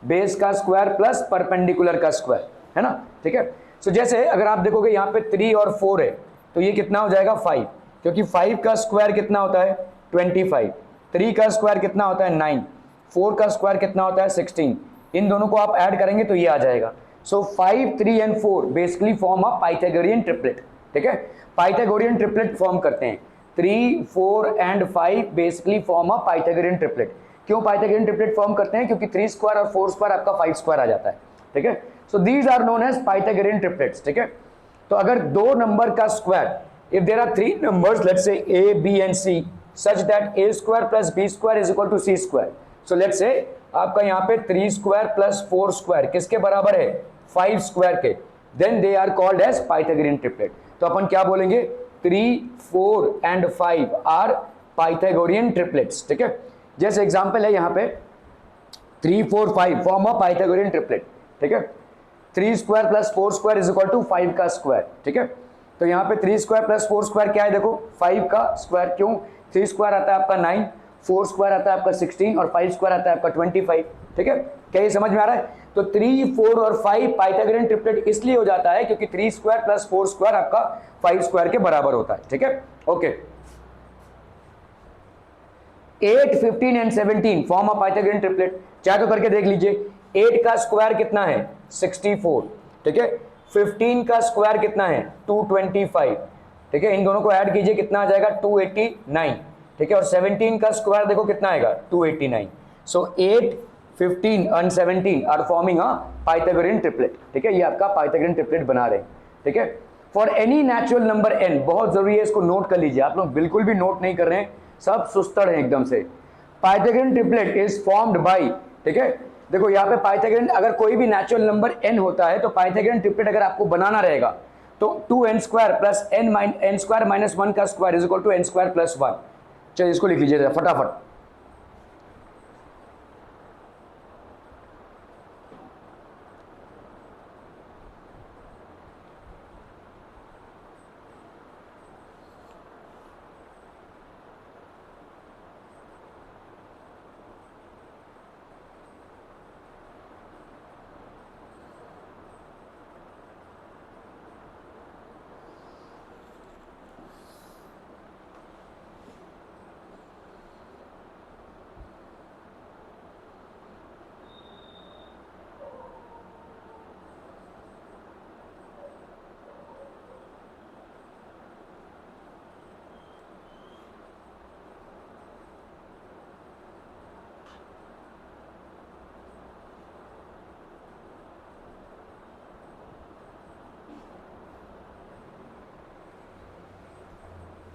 बेस का स्क्वायर प्लस परपेंडिकुलर का स्क्वायर, है ना, ठीक है। सो जैसे अगर आप देखोगे यहाँ पे 3 और 4 है, तो ये कितना हो जाएगा? 5, क्योंकि 5 का स्क्वायर कितना होता है? 25। 3 का स्क्वायर कितना होता है? 9। 4 का स्क्वायर कितना होता है? 16। इन दोनों को आप ऐड करेंगे तो ये आ जाएगा। सो 5 3 and 4 basically form a Pythagorean triplet, ठीक है। पाइथागोरियन ट्रिपलेट फॉर्म करते हैं। 3 4 and 5 basically form a Pythagorean triplet. क्यों पाइथागोरियन ट्रिपलेट फॉर्म करते हैं? क्योंकि 3 स्क्वायर और 4 स्क्वायर आपका 5 स्क्वायर आ जाता है, ठीक है। So these are known as Pythagorean triplets, ठीक है। तो अगर दो नंबर का square, if there are 3 numbers let's say a b and c such that a square plus b square is equal to c square, so let's say आपका यहाँ पे 3 square plus 4 square किसके बराबर है? 5 स्क्वायर के, then they are called as Pythagorean triplet. तो अपन क्या बोलेंगे, 3, 4 एंड 5 आर पाइथागोरियन ट्रिपलेट्स। ठीक है, जैसे एग्जांपल है यहाँ पे 3, 4, 5 फॉर्म अ पाइथागोरियन ट्रिपलेट। ठीक है, 3 square plus 4 square is equal to 5 का स्क्वायर। ठीक है, तो यहाँ पे 3 स्क्वायर प्लस 4 स्क्वायर क्या है, देखो 5 का स्क्वायर। क्यों, 3 स्क्वायर आता है आपका 9, 4 स्क्वायर आता है आपका 16 और 5 स्क्वायर आता है आपका 25। ठीक है, क्या ये समझ में आ रहा है? तो 3, 4 और 5 पाइथागोरियन ट्रिपलेट इसलिए हो जाता है क्योंकि 3 स्क्वायर प्लस 4 स्क्वायर आपका 5 स्क्वायर के बराबर होता है। ठीक है, okay. 8, 15 and 17 form a Pythagorean triplet. चाहे तो करके देख लीजिए, 8 का स्क्वायर कितना है, 64। ठीक है, 15 का स्क्वायर कितना है, 225। ठीक है, इन दोनों को ऐड कीजिए, कितना आ जाएगा, 289। ठीक है, और 17 का स्क्वायर देखो कितना आएगा, 289। So 8, 15 and 17 are forming a Pythagorean triplet. ठीक है, ये आपका पाइथागोरियन ट्रिपलेट बना रहे हैं। ठीक है, for any natural number n, बहुत जरूरी है, इसको नोट कर लीजिए। आप लोग बिल्कुल भी नोट नहीं कर रहे हैं, सब सुस्तड़ है एकदम से। Pythagorean triplet is formed by, ठीक है, देखो यहाँ पे पाइथागोरियन, अगर कोई भी नेचुरल नंबर n होता है तो पाइथागोरियन ट्रिपलेट अगर आपको बनाना रहेगा तो 2n square plus n square minus 1 का square is equal to n square plus 1। चलिए इसको लिख लीजिए फटाफट।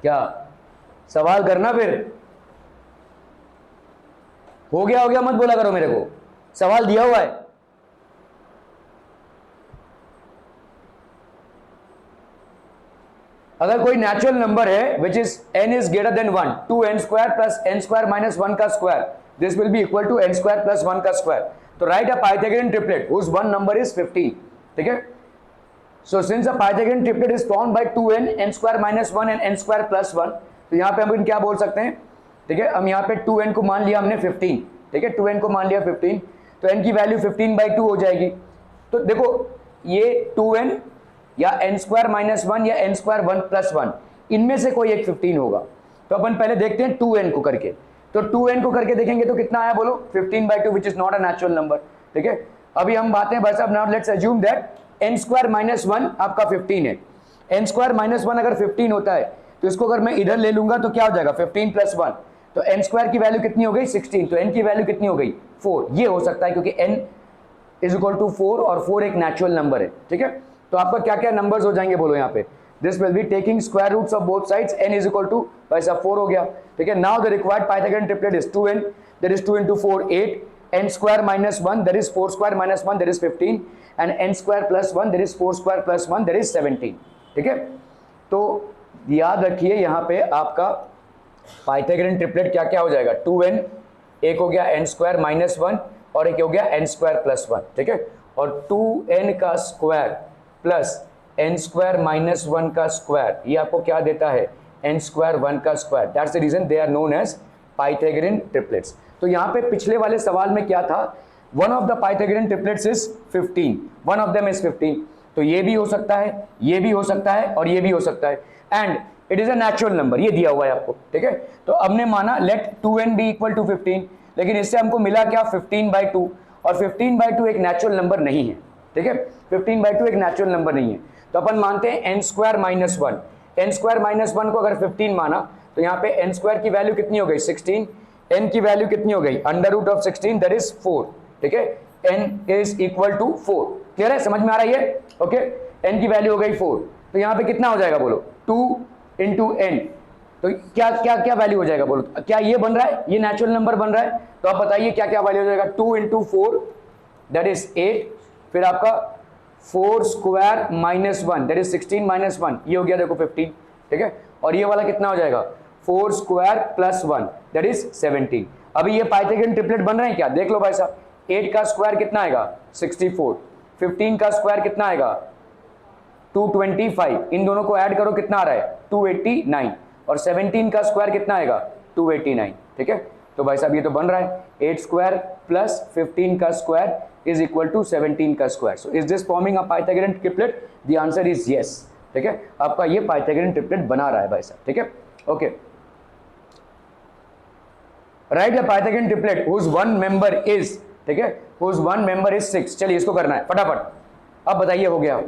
क्या सवाल करना, फिर हो गया मत बोला करो मेरे को, सवाल दिया हुआ है। अगर कोई नेचुरल नंबर है which is n is greater than 1, 2n square plus n square minus 1 का square, this will be equal to n square plus 1 का स्क्वायर। तो write a Pythagorean triplet whose one number is 15। ठीक है, so since a Pythagorean triplet is formed by 2n, n square minus 1 and n square plus 1, तो यहाँ पे हम क्या बोल सकते हैं, ठीक है, हम यहाँ पे 2n को मान लिया हमने 15। ठीक है, 2n को मान लिया 15, तो n की वैल्यू 15/2 हो जाएगी। तो देखो ये 2n या n स्क्वायर माइनस 1 या n स्क्वायर 1 प्लस 1, इनमें से कोई एक 15 होगा। तो अपन पहले देखते हैं 2n को करके, तो 2n को करके देखेंगे तो कितना आया बोलो, 15/2 which is not a natural number. ठीक है, अभी हम बातें भाई साहब, now let's assume that n square minus 1 आपका 15 है। n स्क्वायर माइनस 1 अगर 15 होता है तो इसको अगर मैं इधर ले लूंगा तो क्या हो जाएगा, 15 प्लस 1, तो n स्क्वायर की वैल्यू कितनी हो गई, 16, तो n की वैल्यू कितनी हो गई, 4। ये हो सकता है क्योंकि n इज इक्वल टू 4 और 4 एक नेचुरल नंबर है। ठीक है, तो आपका क्या क्या नंबर्स हो जाएंगे बोलो यहाँ पे, this will be taking square roots of both sides, n is equal to वैसा 4 हो गया। ठीक है, now the required Pythagorean triplet is 2n, that is 2 into 4 8, n square minus 1 that is 4 square minus 1 that is 15, and n square plus 1 that is 4 square plus 1 that is 17। ठीक है, तो याद रखिए यहाँ पे आपका पाइथागोरियन ट्रिपलेट क्या क्या हो जाएगा, 2n, एक हो गया n स्क्वायर माइनस 1 और एक हो गया n स्क्वायर प्लस 1। ठीक है, और 2n का square plus n square minus 1 का स्क्वायर, ये आपको क्या देता है, n स्क्वायर 1 का square. That's the reason they are known as Pythagorean triplets. तो यहाँ पे पिछले वाले सवाल में क्या था, one of the Pythagorean triplets is 15, one of them is 15, तो ये भी हो सकता है, ये भी हो सकता है और ये भी हो सकता है, and it is a natural number, ये दिया हुआ है आपको। ठीक है, तो हमने माना late 2n B equal to 15, लेकिन इससे हमको मिला क्या, 15/2, और 15/2 एक नेचुरल नंबर नहीं है। ठीक है, 15/2 एक नेचुरल नंबर नहीं है, तो अपन मानते हैं n square minus 1, n square minus 1 को अगर 15 माना तो यहाँ पे n स्क्वायर की वैल्यू कितनी हो गई, 16, n की वैल्यू कितनी हो गई, under root of 16 that is 4। ठीक है, n is equal to 4। Clear है, समझ में आ रहा है ये? ओके, n की वैल्यू हो गई 4, तो यहाँ पे कितना हो जाएगा बोलो, 2 into n, तो क्या क्या क्या वैल्यू हो जाएगा बोलो, क्या ये बन रहा है, ये नेचुरल नंबर बन रहा है? तो आप बताइए क्या क्या वैल्यू हो जाएगा, 2 into 4 दैट इज 8, फिर आपका 4 square minus 1 that is 16 minus 1, ये हो गया देखो 15, ठीक है। और ये वाला कितना हो जाएगा 4 स्क्वायर प्लस 1 दैट इज 17। अभी ये पाइथागोरन ट्रिपलेट बन रहे हैं क्या, देख लो भाई साहब। 8 का स्क्वायर कितना आएगा 64, 15 का स्क्वायर कितना आएगा 225, इन दोनों को ऐड करो कितना आ रहा है 289, और 17 का स्क्वायर कितना आएगा 289, ठीक है। तो भाई साहब ये तो बन रहा है 8 स्क्वायर प्लस 15 का स्क्वायर इज इक्वल टू 17 का square. So is this forming a Pythagorean triplet, the answer is yes, ठीक है। आपका ये पाइथागोरन ट्रिपलेट बना रहा है भाई साहब, ठीक है। Okay, write the Pythagorean triplet whose one member is, ठीक है, हुज वन मेंबर इज 6। चलिए इसको करना है फटाफट। अब बताइए हो गया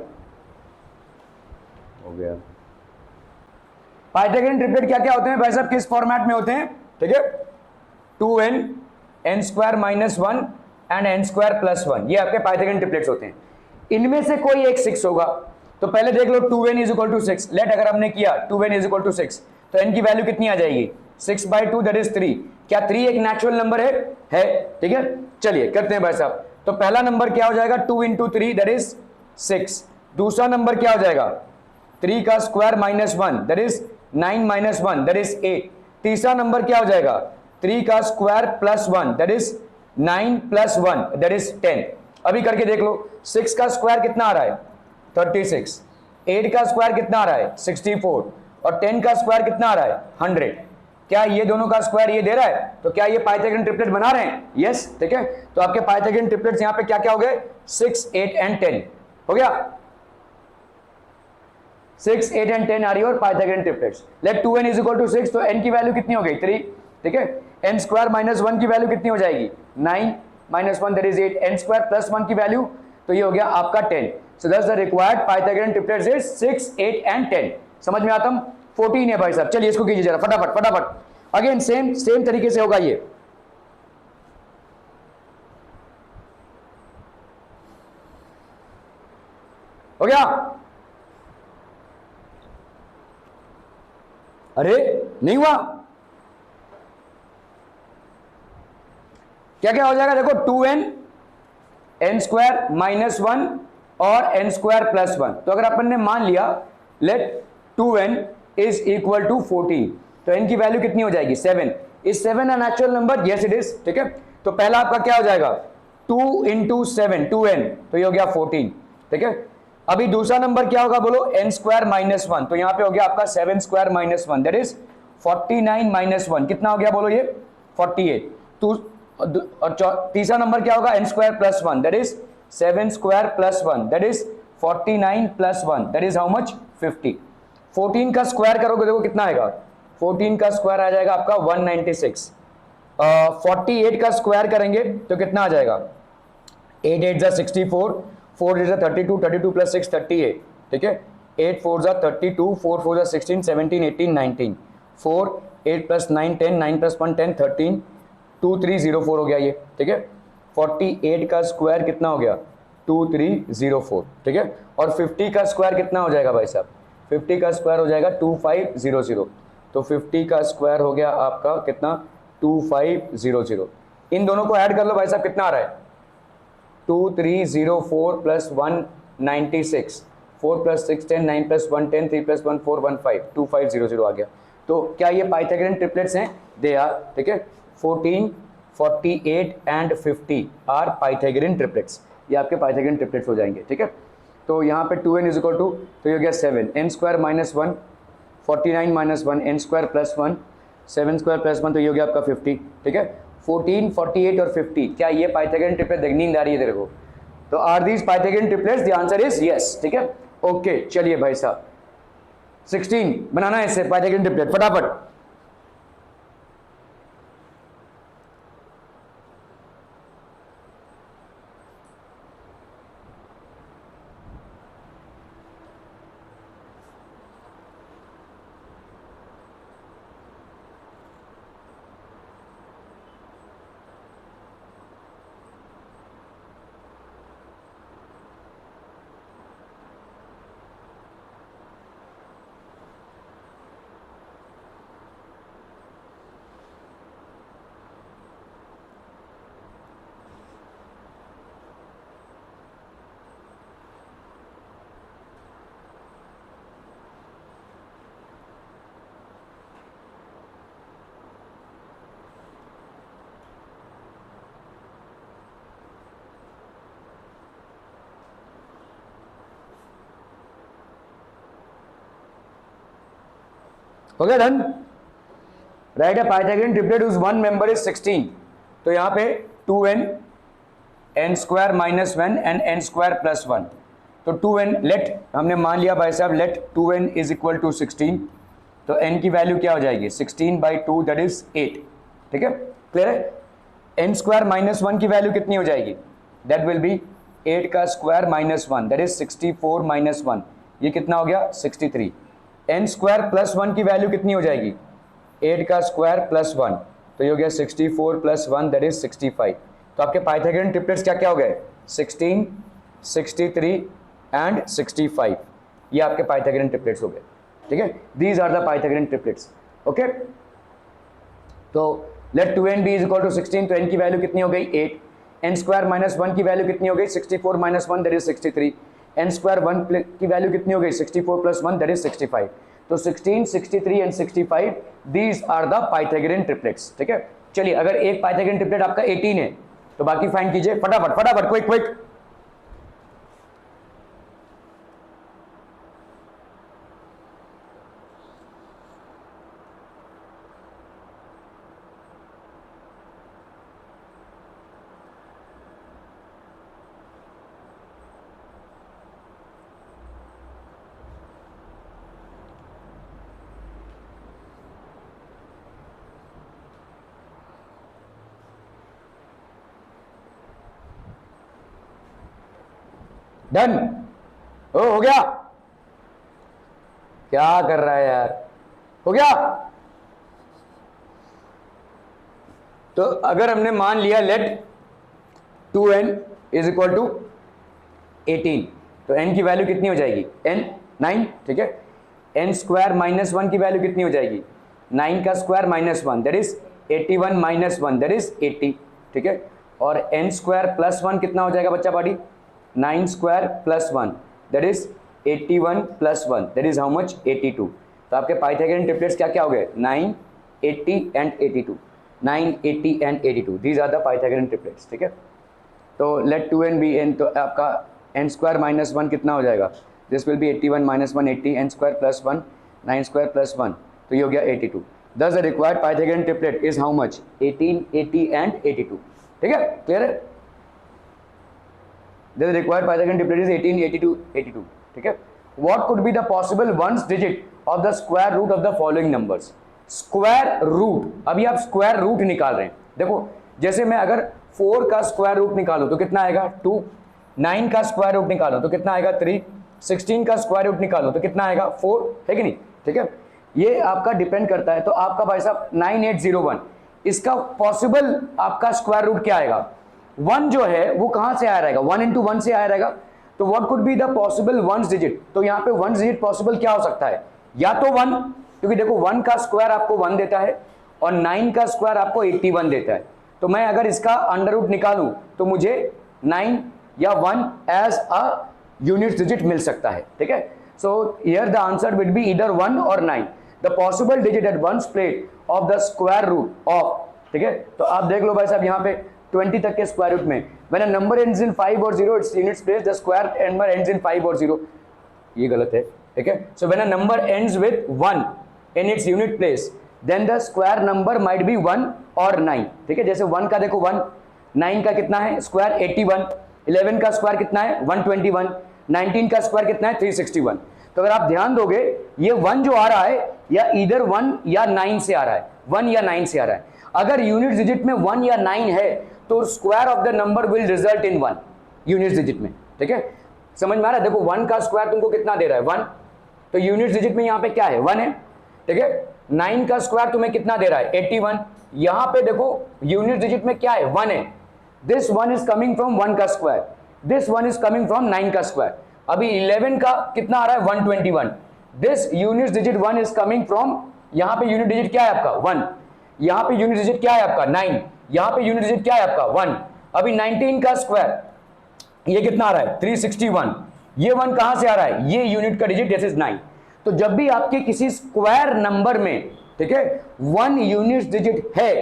पाइथागोरन ट्रिपलेट क्या क्या होते हैं भाई साहब, किस फॉर्मेट में होते हैं, ठीक है। 2n, n square minus 1 and n square plus 1, ये आपके पाइथागोरन ट्रिपलेट्स होते हैं। इनमें से कोई एक 6 होगा, तो पहले देख लो 2n is equal to 6। Let अगर हमने किया 2n इज इक्वल टू 6, तो n की वैल्यू कितनी आ जाएगी 6/2 दैट इज 3। क्या 3 एक नेचुरल नंबर है, ठीक है। चलिए करते हैं भाई साहब। तो पहला नंबर क्या हो जाएगा 2 इंटू 3 दैट इज 6। दूसरा नंबर क्या हो जाएगा 3 का square minus 1 that is 9 minus 1 that is 8। तीसरा नंबर क्या हो जाएगा 3 का square plus 1 that is 9 plus 1 that is 10। अभी करके देख लो 6 का स्क्वायर कितना आ रहा है 36, 8 का स्क्वायर कितना आ रहा है 64, और 10 का स्क्वायर कितना आ रहा है 100। क्या ये दोनों का स्क्वायर ये दे रहा है, तो क्या ये पाइथागोरन ट्रिपलेट बना रहे हैं, यस, ठीक है। तो आपके पाइथागोरन ट्रिपलेट्स यहां पे क्या क्या हो गए 6, 8 एंड 10 हो गया। 6, 8 एंड 10 आ रही है और Pythagorean triplets. Let 2n is equal to 6, तो n की वैल्यू कितनी हो गई 3, ठीक है। n स्क्वायर माइनस 1 की वैल्यू कितनी हो जाएगी 9 minus 1 that is 8, n square plus 1 की वैल्यू, तो ये हो गया आपका 10। सो दस the required Pythagorean triplets is 6, 8 and 10। समझ में आता हूं 14 है भाई साहब। चलिए इसको कीजिए जरा फटाफट फटाफट, अगेन सेम तरीके से होगा ये। हो गया, अरे नहीं हुआ, क्या क्या हो जाएगा देखो 2n, n स्क्वायर माइनस 1 और n स्क्वायर प्लस 1। तो अगर अपन ने मान लिया late 2n is equal to 14, तो n की वैल्यू कितनी हो जाएगी 7। Is 7 a natural number, yes it is, ठीक है। तो पहला आपका क्या हो जाएगा 2 इंटू 7 2n, तो ये हो गया 14, ठीक है। अभी दूसरा नंबर क्या होगा बोलो n स्क्वायर माइनस 1, तो यहां पे हो गया आपका 7 square minus 1 that is 49 minus 1 कितना हो गया बोलो ये 48। और तीसरा नंबर क्या होगा n square plus 1 that is 7 square plus 1 that is 49 plus 1 that is how much 50। 14 का स्क्वायर करोगे देखो कितना आएगा 14 का स्क्वायर आ जाएगा आपका 196। 48 का स्क्वायर करेंगे तो कितना आ जाएगा 8 8 जा 64, 4 8 जा 32, 32 प्लस 6 38, ठीक है। 8 4 जा 32, 4 4 जा 16, 17 18 19, 4 8 प्लस 9 10, 9 प्लस 1 10 13, 2304 हो गया ये, ठीक है। 48 का स्क्वायर कितना हो गया 2304, ठीक है। और 50 का स्क्वायर कितना हो जाएगा भाई साहब 50 का स्क्वायर हो जाएगा 2500। तो 50 का स्क्वायर हो गया आपका कितना 2500। इन दोनों को ऐड कर लो भाई साहब कितना आ रहा है 2304 प्लस 196, 4 प्लस 6 10, 9 प्लस 1 10, 3 प्लस 1 4 1 5, 2500 आ गया। तो क्या ये पाइथागोरन ट्रिपलेट्स हैं, दे आर, ठीक है। 14, 48 एंड 50 आर पाइथागोरन ट्रिपलेट्स, ये आपके पाइथागोरन ट्रिपलेट्स हो जाएंगे, ठीक है। तो यहाँ पे 2n इज इक्वल टू, तो ये हो गया 7 n square minus 1, 49 minus 1 n square plus 1, 7 square plus 1, तो ये हो गया आपका 50, ठीक है। 14, 48 और 50, क्या ये पाइथागोरन ट्रिपलेट देखने नींद आ रही है तेरे को, तो are these Pythagorean triplets, the answer is yes, ठीक है। ओके चलिए भाई साहब 16 बनाना है इससे पाइथागोरन ट्रिपलेट फटाफट। हो गया done. Right a Pythagorean triplet whose one member is 16, तो यहाँ पे 2n n square minus 1 and n square plus 1, तो 2n लेट हमने मान लिया भाई साहब late 2n is equal to 16, तो n की वैल्यू क्या हो जाएगी 16/2 दैट इज 8। ठीक है क्लियर है। n स्क्वायर माइनस 1 की वैल्यू कितनी हो जाएगी, दैट विल बी 8 का square minus 1 that is 64 minus 1, ये कितना हो गया 63। n स्क्वायर प्लस 1 की वैल्यू कितनी हो जाएगी 8 का स्क्वायर प्लस 1, तो ये हो गया 64 प्लस 1 दैट इज 65। तो आपके पाइथागोरियन ट्रिपलेट्स क्या क्या हो गए 16, 63 एंड 65, ये आपके पाइथागोरियन ट्रिपलेट्स हो गए। ठीक है, these are the Pythagorean triplets. Okay, तो let 2n be is equal to 16, तो n की वैल्यू कितनी हो गई 8, n स्क्वायर माइनस 1 की वैल्यू कितनी हो गई 64 minus 1 that is 63, n square 1 की वैल्यू कितनी हो गई 64 प्लस 1 दैट इज 65। तो 16, 63 and 65 these are the Pythagorean triplets. ठीक है, चलिए अगर एक पाइथागोरियन ट्रिपलेट आपका 18 है तो बाकी फाइंड कीजिए फटाफट फटाफट, क्विक क्विक। डन, हो गया, क्या कर रहा है यार, हो गया। तो अगर हमने मान लिया late 2n is equal to 18, तो n की वैल्यू कितनी हो जाएगी n 9। ठीक है, n स्क्वायर माइनस 1 की वैल्यू कितनी हो जाएगी 9 का square minus 1 that is 81 minus 1 that is 80। ठीक है, और n स्क्वायर प्लस 1 कितना हो जाएगा बच्चा party 9 square plus 1 that is 81 plus 1 that is how much 82। तो आपके पाइथागोरियन ट्रिपलेट्स क्या क्या हो गए 9, 80 and 82, 9, 80 and 82, these are the Pythagorean triplets. ठीक है, तो लेट 2n बी n, तो आपका n स्क्वायर माइनस 1 कितना हो जाएगा, this will B 81 minus 1 80, n square plus 1 9 square plus 1, तो ये हो गया 82। दस the required Pythagorean triplet is how much 18, 80 and 82। ठीक है, क्लियर है। The required Pythagorean triplet is 18, 82, 82. ठीक है, what could be the possible ones digit of the square root of the following numbers? Square root, अभी आप square root निकाल रहे हैं। देखो जैसे मैं अगर 4 का स्क्वायर रूट निकालूं तो कितना आएगा 2, 9 का स्क्वायर रूट निकालूं तो कितना आएगा 3, 16 का स्क्वायर रूट निकालूं तो कितना आएगा 4, है कि नहीं। ठीक है, ये आपका डिपेंड करता है। तो आपका भाई साहब 9801, इसका पॉसिबल आपका स्क्वायर रूट क्या आएगा 1 जो है वो कहां से आया रहेगा 1 into 1 से आया रहेगा। तो what could be the possible ones digit, तो यहाँ पे वंस डिजिट पॉसिबल क्या हो सकता है, या तो 1, क्योंकि देखो 1 का स्क्वायर आपको 1 देता है और 9 का स्क्वायर आपको 81 देता है। तो मैं अगर इसका अंडर रूट निकालूं तो मुझे 9 या 1 एज अ यूनिट डिजिट मिल सकता है। ठीक है, so here the answer will be either 1 और 9, the possible digit at ones place of the square root of. ठीक है, तो आप देख लो भाई साहब यहाँ पे 20 तक के स्क्वायर रूट में when a number ends in 5 और 0 it's units place the square number ends in 5 और 0, ये गलत है। ठीक है, so when a number ends with 1 in its unit place then the square number might be 1 और 9। ठीक है, जैसे 1 का देखो 1, 9 का कितना है स्क्वायर 81, 11 का स्क्वायर कितना है 121, 19 का स्क्वायर कितना है 361। तो अगर आप ध्यान दोगे ये 1 जो आ रहा है या इधर 1 या 9 से आ रहा है, 1 या 9 से आ रहा है। अगर यूनिट डिजिट में 1 या 9 है तो square of the number will result in 1 unit digit में। ठीक है, समझ में आ रहा है। देखो 1 का स्क्वायर तुमको कितना दे रहा है 1, तो यूनिट डिजिट में यहाँ पे क्या है 1 है। ठीक है, 9 का स्क्वायर तुम्हें कितना दे रहा है 81, यहाँ पे देखो यूनिट डिजिट में क्या है 1 है। दिस 1 इज कमिंग फ्रॉम 1 का square, this 1 is coming from 9 का स्क्वायर। अभी 11 का कितना आ रहा है 121, this unit digit 1 is coming from, यहाँ पे यूनिट डिजिट क्या है आपका 1, यहाँ पे यूनिट डिजिट क्या है आपका 9, यहाँ पे यूनिट डिजिट क्या है आपका 1। अभी 19 का स्क्वायर ये कितना आ रहा है 361, ये 1 कहां से आ रहा है, ये यूनिट का डिजिट दिस इज 9। तो जब भी आपके किसी स्क्वायर नंबर में, ठीक है, 1 यूनिट डिजिट है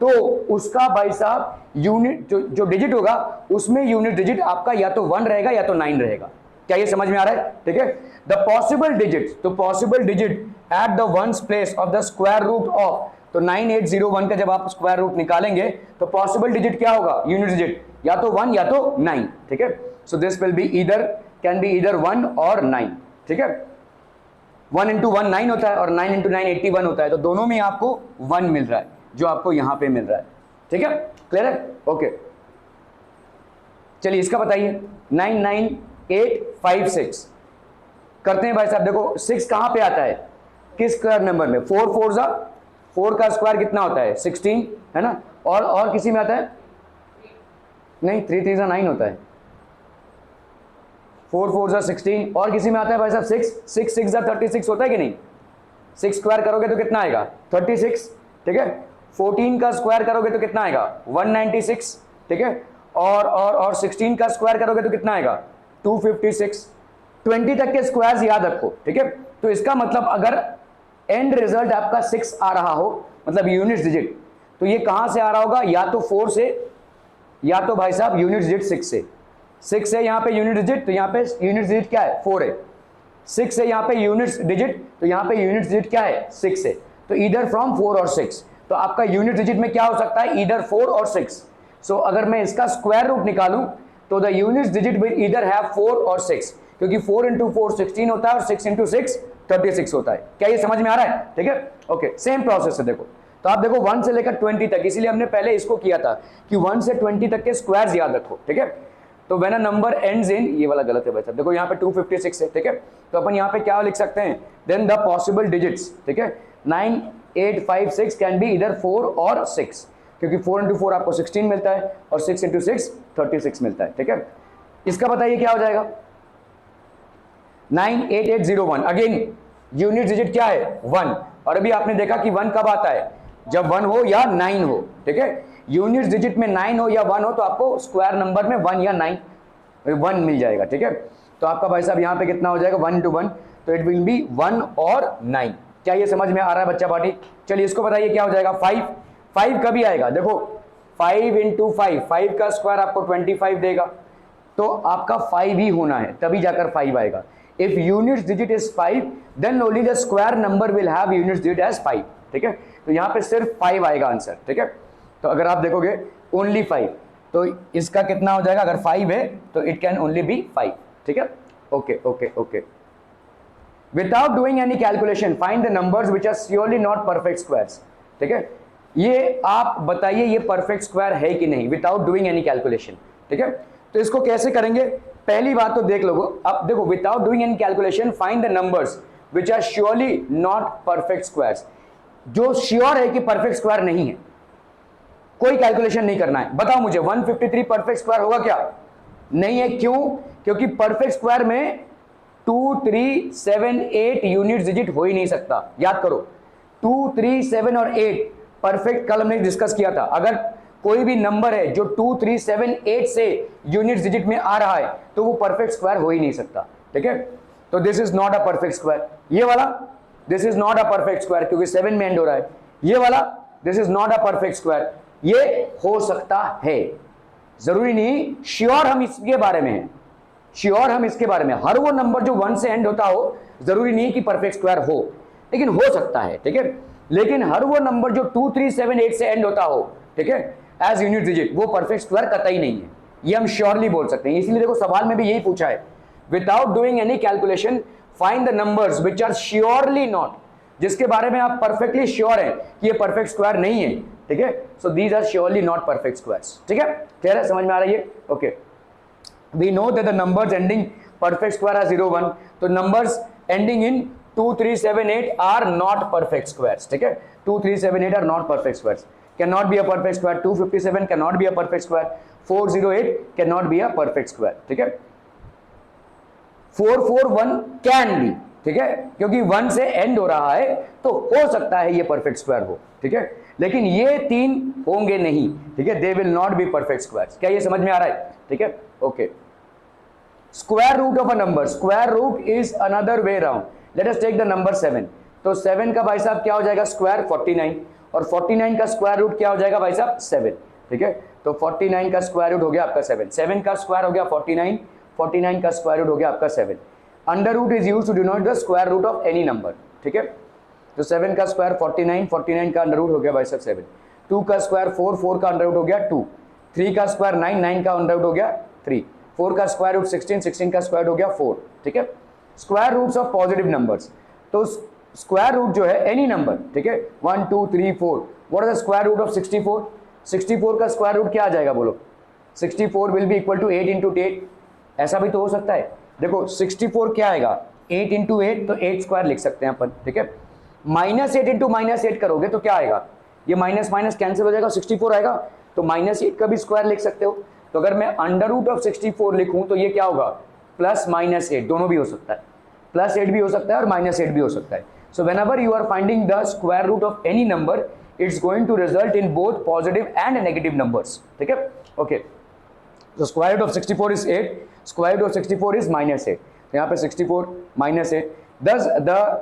तो उसका भाई साहब यूनिट जो डिजिट होगा उसमें यूनिट डिजिट आपका या तो 1 रहेगा या तो 9 रहेगा। क्या ये समझ में आ रहा है। ठीक है, द पॉसिबल डिजिट, तो possible digit at the ones place of the square root of, तो 9801 का जब आप स्क्वायर रूट निकालेंगे तो पॉसिबल डिजिट क्या होगा, यूनिट डिजिट, या तो 1 या तो 9, ठीक है। So this will be either, can be either 1 और 9, ठीक है। 1 इंटू 1 9 होता है और 9 इंटू 9 81 होता है, तो दोनों में आपको 1 मिल रहा है जो आपको यहां पे मिल रहा है, ठीक है, क्लियर है, ओके। चलिए इसका बताइए, 99856 करते हैं भाई साहब। देखो 6 कहां पे आता है, किस स्क्वायर नंबर में, 4 4 जा 4 का स्क्वायर कितना होता है 16, है ना, और किसी में आता है नहीं, 3 3 जा 9 होता है, 4 4 जा 16, और किसी में आता है भाई साहब 6 6 6 जा 36 होता है कि नहीं, 6 स्क्वायर करोगे तो कितना आएगा 36, ठीक है। 14 का स्क्वायर करोगे तो कितना आएगा 196, ठीक है, और 16 का स्क्वायर करोगे तो कितना आएगा 256। 20 तक के स्क्वायर्स याद रखो, ठीक है। तो इसका मतलब अगर एंड रिजल्ट आपका 6 आ रहा हो, मतलब यूनिट डिजिट, तो ये कहां से आ रहा होगा, या तो 4 से, या तो भाई साहब यूनिट डिजिट 6 से। 6 है यहाँ पे यूनिट डिजिट, तो यहाँ पे यूनिट डिजिट क्या है 4 है। 6 है यहाँ पे यूनिट डिजिट, तो यहाँ पे यूनिट डिजिट क्या है 6 है। तो ईदर फ्रॉम 4 और 6, तो आपका यूनिट डिजिट में क्या हो सकता है, ईदर 4 और 6। सो अगर मैं इसका स्क्वायर रूट निकालूं तो the unit digit will either have 4 और 6, क्योंकि 4 इंटू 4 16 होता है और 6 इंटू 6 36 होता है। क्या ये समझ में आ रहा है, ठीक है, ओके। सेम प्रोसेस है, देखो तो आप देखो 1 से लेकर 20 तक, इसीलिए हमने पहले इसको किया था कि 1 से 20 तक के स्क्वायर्स याद रखो, ठीक है। तो व्हेन अ नंबर एंड्स इन, ये वाला गलत है भाई साहब, देखो यहाँ पे 256 है, ठीक है, तो अपन यहाँ पे क्या लिख सकते हैं, देन द पॉसिबल डिजिट्स, ठीक है, 9856 कैन बी इधर 4 और 6, क्योंकि 4 इंटू 4 आपको 16 मिलता है और 6 इंटू 6 36 मिलता है, ठीक है। इसका बताइए क्या हो जाएगा, 98801, अगेन यूनिट डिजिट क्या है 1, और अभी आपने देखा कि 1 कब आता है, जब 1 हो या 9 हो, ठीक है। यूनिट डिजिट में 9 हो या 1 हो तो आपको स्क्वायर नंबर में 1 या 9 1 मिल जाएगा, ठीक है। तो आपका भाई साहब यहाँ पे कितना हो जाएगा 1 इंटू 1, तो इट विल बी 1 और 9। क्या ये समझ में आ रहा है बच्चा पार्टी, चलिए इसको बताइए क्या हो जाएगा 5 कभी आएगा, देखो 5 इंटू 5 का स्क्वायर आपको 25 देगा, तो आपका 5 ही होना है तभी जाकर 5 आएगा। If unit digit is 5 then only the square number will have unit digit as 5, ठीक है। तो यहाँ पे सिर्फ 5 आएगा आंसर, ठीक है। तो अगर आप देखोगे ओनली 5, तो इसका कितना हो जाएगा, अगर 5 है तो इट कैन ओनली बी 5, ठीक है, okay okay okay. Without doing any calculation find the numbers which are surely not perfect squares, ठीक है। ये आप बताइए ये परफेक्ट स्क्वायर है कि नहीं, विदाउट डूइंग एनी कैलकुलेशन, ठीक है। तो इसको कैसे करेंगे, पहली बात तो देख लो, अब देखो without doing any calculation find the numbers which are surely not perfect squares, जो श्योर है कि परफेक्ट स्क्वायर नहीं है, कोई कैलकुलेशन नहीं करना है। बताओ मुझे 153 परफेक्ट स्क्वायर होगा क्या, नहीं है, क्यों, क्योंकि परफेक्ट स्क्वायर में 2 3 7 8 यूनिट डिजिट हो ही नहीं सकता, याद करो 2 3 7 और 8 परफेक्ट, कल हमने डिस्कस किया था, अगर कोई भी नंबर है जो 2 3 7 8 से यूनिट डिजिट में आ रहा है तो वो परफेक्ट स्क्वायर हो ही नहीं सकता, ठीक है। तो this is not a perfect square, ये वाला this is not a perfect square क्योंकि 7 में एंड हो रहा है, ये वाला this is not a perfect square, ये हो सकता है, जरूरी नहीं, श्योर हम इसके बारे में हैं, श्योर हम इसके बारे में, हर वो नंबर जो 1 से एंड होता हो जरूरी नहीं कि परफेक्ट स्क्वायर हो, लेकिन हो सकता है, ठीक है। लेकिन हर वो नंबर जो 2 3 7 8 से एंड होता हो, ठीक है, एज यूनिट डिजिट, वो परफेक्ट स्क्वायर कतई नहीं है, ये हम श्योरली बोल सकते हैं। इसलिए देखो सवाल में भी यही पूछा है, without doing any calculation find the numbers which are surely not, जिसके बारे में आप परफेक्टली श्योर है कि ये परफेक्ट स्क्वायर नहीं है, ठीक है। So these are surely not perfect squares, ठीक है, क्लियर है, समझ में आ रही है, okay. We know that the numbers ending perfect square are 0 1, तो numbers ending in 2 3 7 8 are not perfect squares, ठीक है, 2 3 7 8 are not perfect squares, cannot be a perfect square, 257 cannot be a perfect square, 408 cannot be a perfect square, ठीक है। 441 can be, ठीक है, क्योंकि 1 से and हो रहा है तो हो सकता है ये परफेक्ट स्क्वायर हो, ठीक है, लेकिन ये 3 होंगे नहीं, ठीक है, they will not be perfect squares. क्या ये समझ में आ रहा है, ठीक है, okay. Square root of a number, square root is another way around, let us take the number 7, तो 7 का भाई साहब क्या हो जाएगा स्क्वायर 49, और 49 का स्क्वायर रूट क्या हो जाएगा भाई साहब 7, ठीक है। तो 49 का स्क्वायर रूट हो गया आपका 7, 7 का स्क्वायर हो गया 49, 49 का स्क्वायर रूट हो गया आपका 7। Under root is used to denote the square root of any number, ठीक है। तो 7 का स्क्वायर 49, 49 का अंडर रूट हो गया भाई साहब 7, 2 का स्क्वायर 4, 4 का अंडर रूट हो गया 2, 3 का स्क्वायर 9, 9 का अंडर रूट हो गया 3, 4 का स्क्वायर रूट 16, 16 का स्क्वायर हो गया 4, ठीक है। Square roots of positive numbers, तो स्क्वायर रूट जो है एनी नंबर, ठीक है, 1 2 3 4, what is the square root of 64? 64 का स्क्वायर रूट क्या आ जाएगा बोलो? 64 will be equal to 8 into 8, ऐसा भी तो हो सकता है। देखो 64 क्या आएगा, 8 इंटू 8, तो 8 स्क्वायर लिख सकते हैं अपन, ठीक है। -8 इंटू -8 करोगे तो क्या आएगा, ये माइनस माइनस कैंसिल हो जाएगा, 64 आएगा, तो -8 का भी स्क्वायर लिख सकते हो। तो अगर मैं अंडर रूट ऑफ 64 लिखूं तो ये क्या होगा, +-8, दोनों भी हो सकता है, +8 भी हो सकता है और -8 भी हो सकता है। So whenever you are finding the square root of any number, it's going to result in both positive and negative numbers, ठीक है, ओके। तो square root of 64 is 8, square root of 64 is -8, तो यहाँ पे 64 -8, thus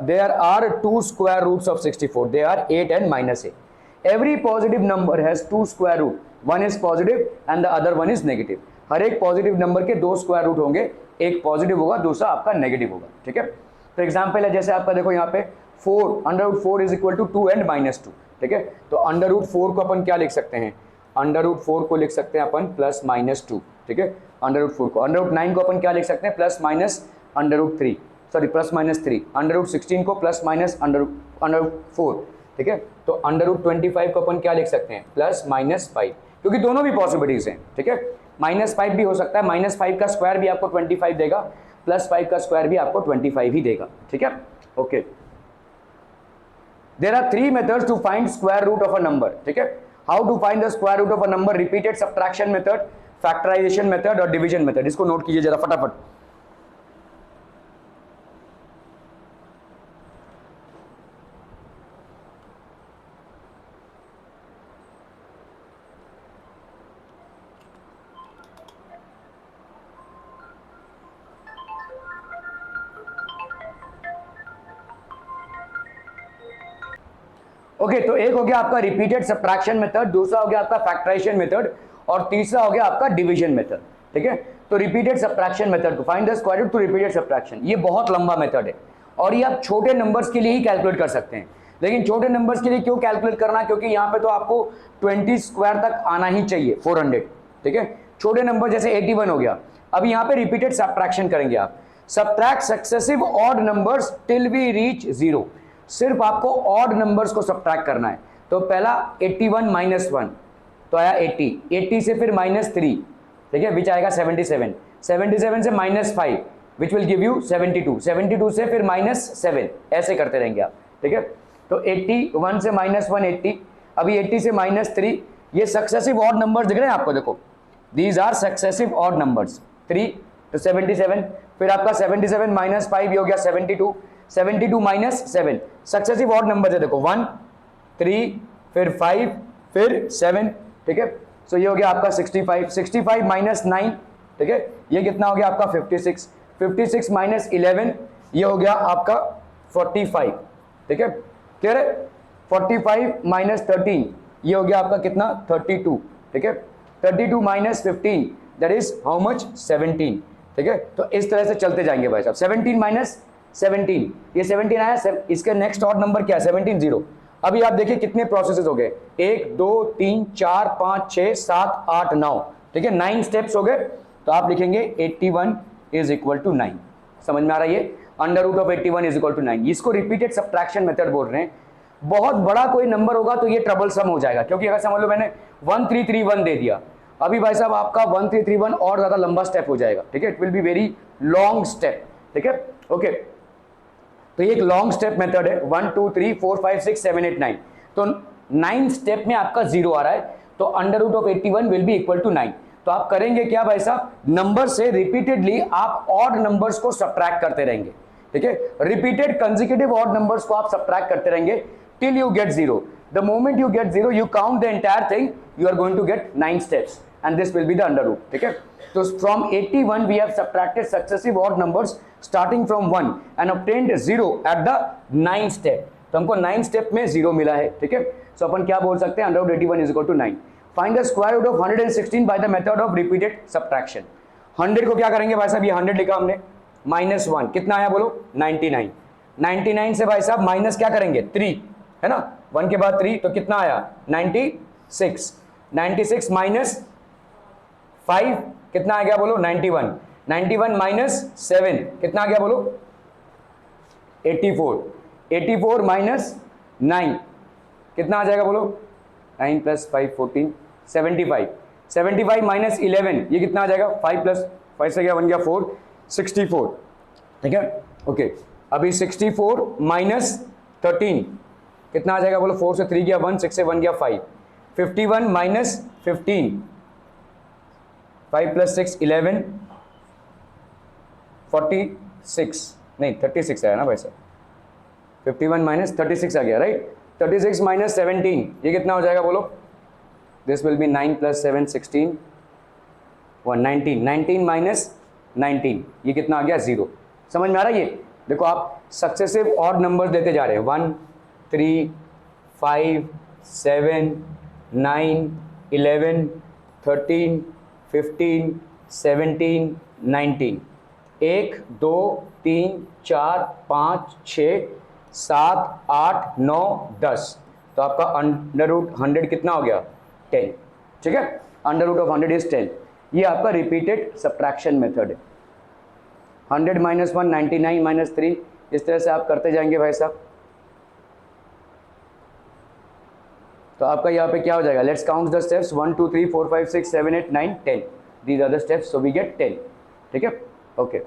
there are two square roots of 64, they are 8 and -8. Every positive number has two square root, one is positive and the other one is negative. हर एक positive number के दो square root होंगे, एक positive होगा दूसरा आपका negative होगा, ठीक है। तो एग्जांपल है जैसे आपका देखो यहाँ पे 4, under root 4 is equal to 2 and -2, ठीक है। तो अंडर रूट 4 को अपन क्या लिख सकते हैं, अंडर रूट 4 को लिख सकते हैं अपन +-2, ठीक है। अंडर रूट 4 को, अंडर रूट 9 को अपन क्या लिख सकते हैं, +- under root 3, sorry +-3, under root 16 को +- अंडर रूट 4, ठीक है। तो अंडर रूट 25 को अपन क्या लिख सकते हैं, +-5, क्योंकि दोनों भी पॉसिबिलिटीज हैं, ठीक है। -5 भी हो सकता है, -5 का स्क्वायर भी आपको 25 देगा, +5 का स्क्वायर भी आपको 25 ही देगा, ठीक है, okay. There are 3 methods to find square root of a number, ठीक है। How to find the square root of a number, repeated subtraction method, factorization method और डिवीजन मेथड। इसको नोट कीजिए जरा फटाफट। ओके, तो एक हो गया आपका रिपीटेड सब्ट्रैक्शन मेथड, दूसरा हो गया आपका फैक्टराइजेशन मेथड और तीसरा हो गया आपका डिवीजन मेथड, ठीक है। तो repeated subtraction method, to find the square root to repeated subtraction, ये बहुत लंबा मेथड है और ये आप छोटे नंबर्स के लिए ही कैलकुलेट कर सकते हैं। लेकिन छोटे नंबर्स के लिए क्यों कैलकुलेट करना, क्योंकि यहाँ पे तो आपको 20 स्क्वायर तक आना ही चाहिए, 400, ठीक है। छोटे नंबर जैसे 81 हो गया। अब यहाँ पे रिपीटेड सब्ट्रैक्शन करेंगे आप, subtract successive odd numbers till we reach 0, सिर्फ आपको ऑड नंबर्स को सब्ट्रैक्ट करना है। तो पहला 81 - 1 तो आया 80, 80 से फिर -3, ठीक है, विच आएगा 77, 77 से -5 विच विल गिव यू 72, 72 से फिर -7, ऐसे करते रहेंगे आप, ठीक है। तो 81 से -1 80, अभी 80 से -3, ये सक्सेसिव ऑड नंबर्स दिख रहे हैं आपको, देखो these are successive odd numbers, 3 तो 77, फिर आपका 77 - 5 ये हो गया 72, 72 - 7 सक्सेसिव ऑड नंबर है, देखो 1 3 फिर 5 फिर 7, ठीक है। सो ये हो गया आपका 65, 65 - 9, ठीक है, ये कितना हो गया आपका 56, 56 - 11 ये हो गया आपका 45, ठीक है, क्लियर है। 45 - 13 ये हो गया आपका कितना 32, ठीक है। 32 - 15 दैट इज हाउ मच 17, ठीक है। तो इस तरह से चलते जाएंगे भाई साहब। 17 - 17 ये 17 आया, इसके नेक्स्ट ऑड नंबर क्या है 17 0। अभी आप देखिए कितने प्रोसेसेस हो गए, 1 2 3 4 5 6 7 8 9, ठीक है, 9 स्टेप्स हो गए। तो आप लिखेंगे 81 इज इक्वल टू 9, समझ में आ रहा है ये, under root of 81 is equal to 9, इसको रिपीटेड सब्ट्रैक्शन मेथड बोल रहे हैं। बहुत बड़ा कोई नंबर होगा तो ये ट्रबल सम हो जाएगा, क्योंकि अगर समझ लो मैंने 1331 दे दिया, अभी भाई साहब आपका 1331 और ज्यादा लंबा स्टेप हो जाएगा, ठीक है, it will be very long step, ठीक है, ओके। तो ये एक लॉन्ग स्टेप मेथड है, 1 2 3 4 5 6 7 8 9, तो 9 स्टेप में आपका 0 आ रहा है, तो under root of 81 will be equal to 9। तो आप करेंगे क्या भाई साहब, नंबर से रिपीटेडली आप ऑड नंबर्स को सब्ट्रैक्ट करते रहेंगे, ठीक है, रिपीटेड कंसेक्यूटिव ऑड नंबर्स को आप सब्ट्रैक्ट करते रहेंगे till you get 0। The moment you get 0 you count the entire thing, you are going to get 9 steps and this will be the under root, ठीक है। तो from 81 we have subtracted successive odd numbers starting from 1 and obtained 0 at the 9th step। तो हमको 9th step में 0 मिला है, ठीक है। सो अपन क्या बोल सकते हैं, under root 81 is equal to 9। Find the square root of 116 by the method of repeated subtraction. 100 को क्या करेंगे भाई साहब, ये 100 लिखा हमने, -1 कितना आया बोलो 99, 99 से भाई साहब माइनस क्या करेंगे 3, है ना, 1 के बाद 3 तो कितना आया 96, 96 माइनस 5 कितना आ गया बोलो 91, 91 माइनस 7 कितना आ गया बोलो 84, 84 माइनस 9 कितना आ जाएगा बोलो 9 प्लस 5 14, 75, 75 माइनस 11 ये कितना आ जाएगा 5 प्लस 5 से गया 1 गया 4, 64, ठीक है ओके। अभी 64 माइनस 13 कितना आ जाएगा बोलो 4 से 3 गया 1, 6 से 1 गया 5, 51 माइनस 15, 5 प्लस 6 11, 46 नहीं 36 आया ना भाई साहब, 51 माइनस 36 आ गया राइट, 36 माइनस 17 ये कितना हो जाएगा बोलो, this will B 9 plus 7 16 19, 19 minus 19 ये कितना आ गया 0। समझ में आ रहा है ये, देखो आप सक्सेसिव ऑड नंबर देते जा रहे हैं 1 3 5 7 9 11 13 15 17 19, 1 2 3 4 5 6 7 8 9 10 तो आपका अंडर रूट 100 कितना हो गया 10, ठीक है, अंडर रूट ऑफ 100 इज 10। ये आपका रिपीटेड सब्ट्रैक्शन मेथड है, 100 माइनस 1 99 माइनस 3 इस तरह से आप करते जाएंगे भाई साहब। तो आपका यहाँ पे क्या हो जाएगा, let's count the steps 1 2 3 4 5 6 7 8 9 10, these are the steps so we get 10, ठीक है ओके।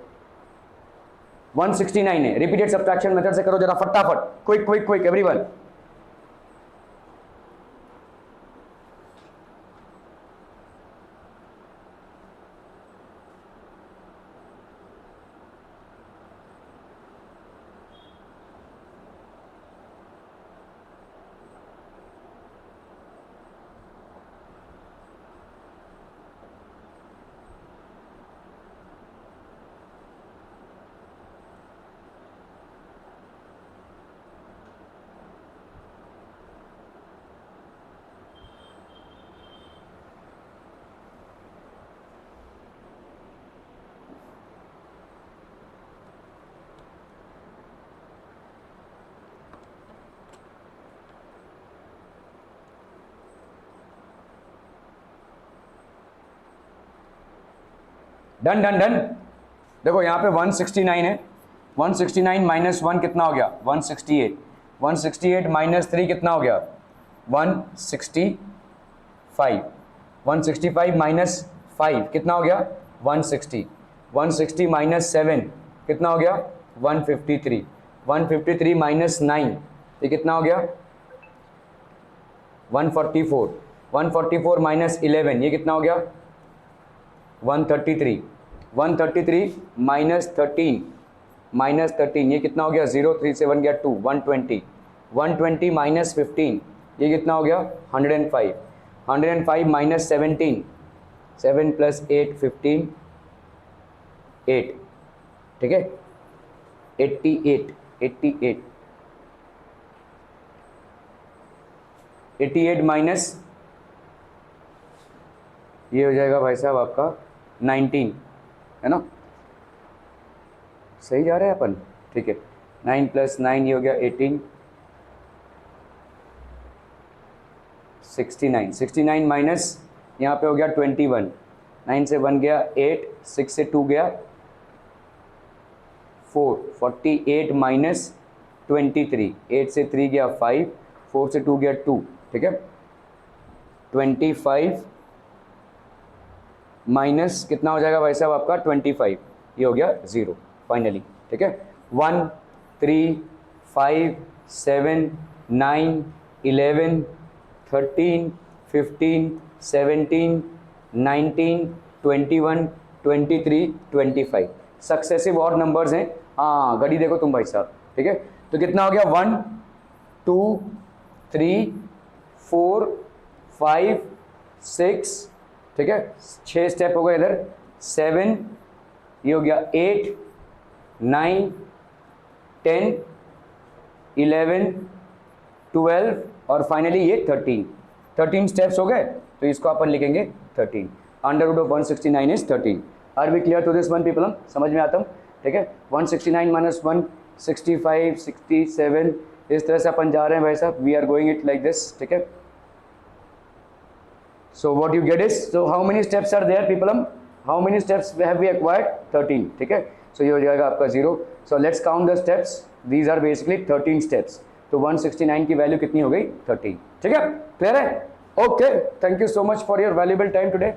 169 है, रिपीटेड सब्ट्रैक्शन मेथड से करो जरा फटाफट, quick quick quick everyone. Done done done, देखो यहाँ पे 169 है, 169 माइनस 1 कितना हो गया 168, 168 माइनस 3 कितना हो गया 165, 165 माइनस 5 कितना हो गया 160, 160 माइनस 7 कितना हो गया 153, 153 माइनस 9 ये कितना हो गया 144, 144 माइनस 11 ये कितना हो गया 133, 133 माइनस 13 ये कितना हो गया 0 3 से 1 गया 2 120, 120 माइनस 15 ये कितना हो गया 105, 105 माइनस 17 7 प्लस 8 15 8, ठीक है 88 88 88 माइनस ये हो जाएगा भाई साहब आपका 19, है ना, सही जा रहा है अपन, ठीक है 9 प्लस 9 ये हो गया 18, 69, 69 माइनस यहाँ पे हो गया 21, 9 से 1 गया 8, 6 से 2 गया 4, 48 माइनस 23, 8 से 3 गया 5, 4 से 2 गया 2, ठीक है 25 माइनस कितना हो जाएगा भाई साहब आपका 25 ये हो गया 0 फाइनली, ठीक है 1 3 5 7 9 11 13 15 17 19 21 23 25 सक्सेसिव ऑड नंबर्स हैं, हाँ घड़ी देखो तुम भाई साहब, ठीक है तो कितना हो गया 1 2 3 4 5 6, ठीक है 6 स्टेप हो गए इधर, 7 ये हो गया 8 9 10 11 12 और फाइनली ये 13 स्टेप्स हो गए, तो इसको अपन लिखेंगे 13, under root of 169 is 13। Are we clear to this one people, समझ में आता हूँ, ठीक है 169 माइनस 1 65, 67, इस तरह से अपन जा रहे हैं भाई साहब, we are going it like this, ठीक है। So what you get is, so how many steps are there people, how many steps have we acquired, 13, ठीक है। सो ये हो जाएगा आपका 0। So let's count the steps, these are basically 13 steps. तो 169 की वैल्यू कितनी हो गई, 13, ठीक है, क्लियर है। Okay, thank you so much for your valuable time today.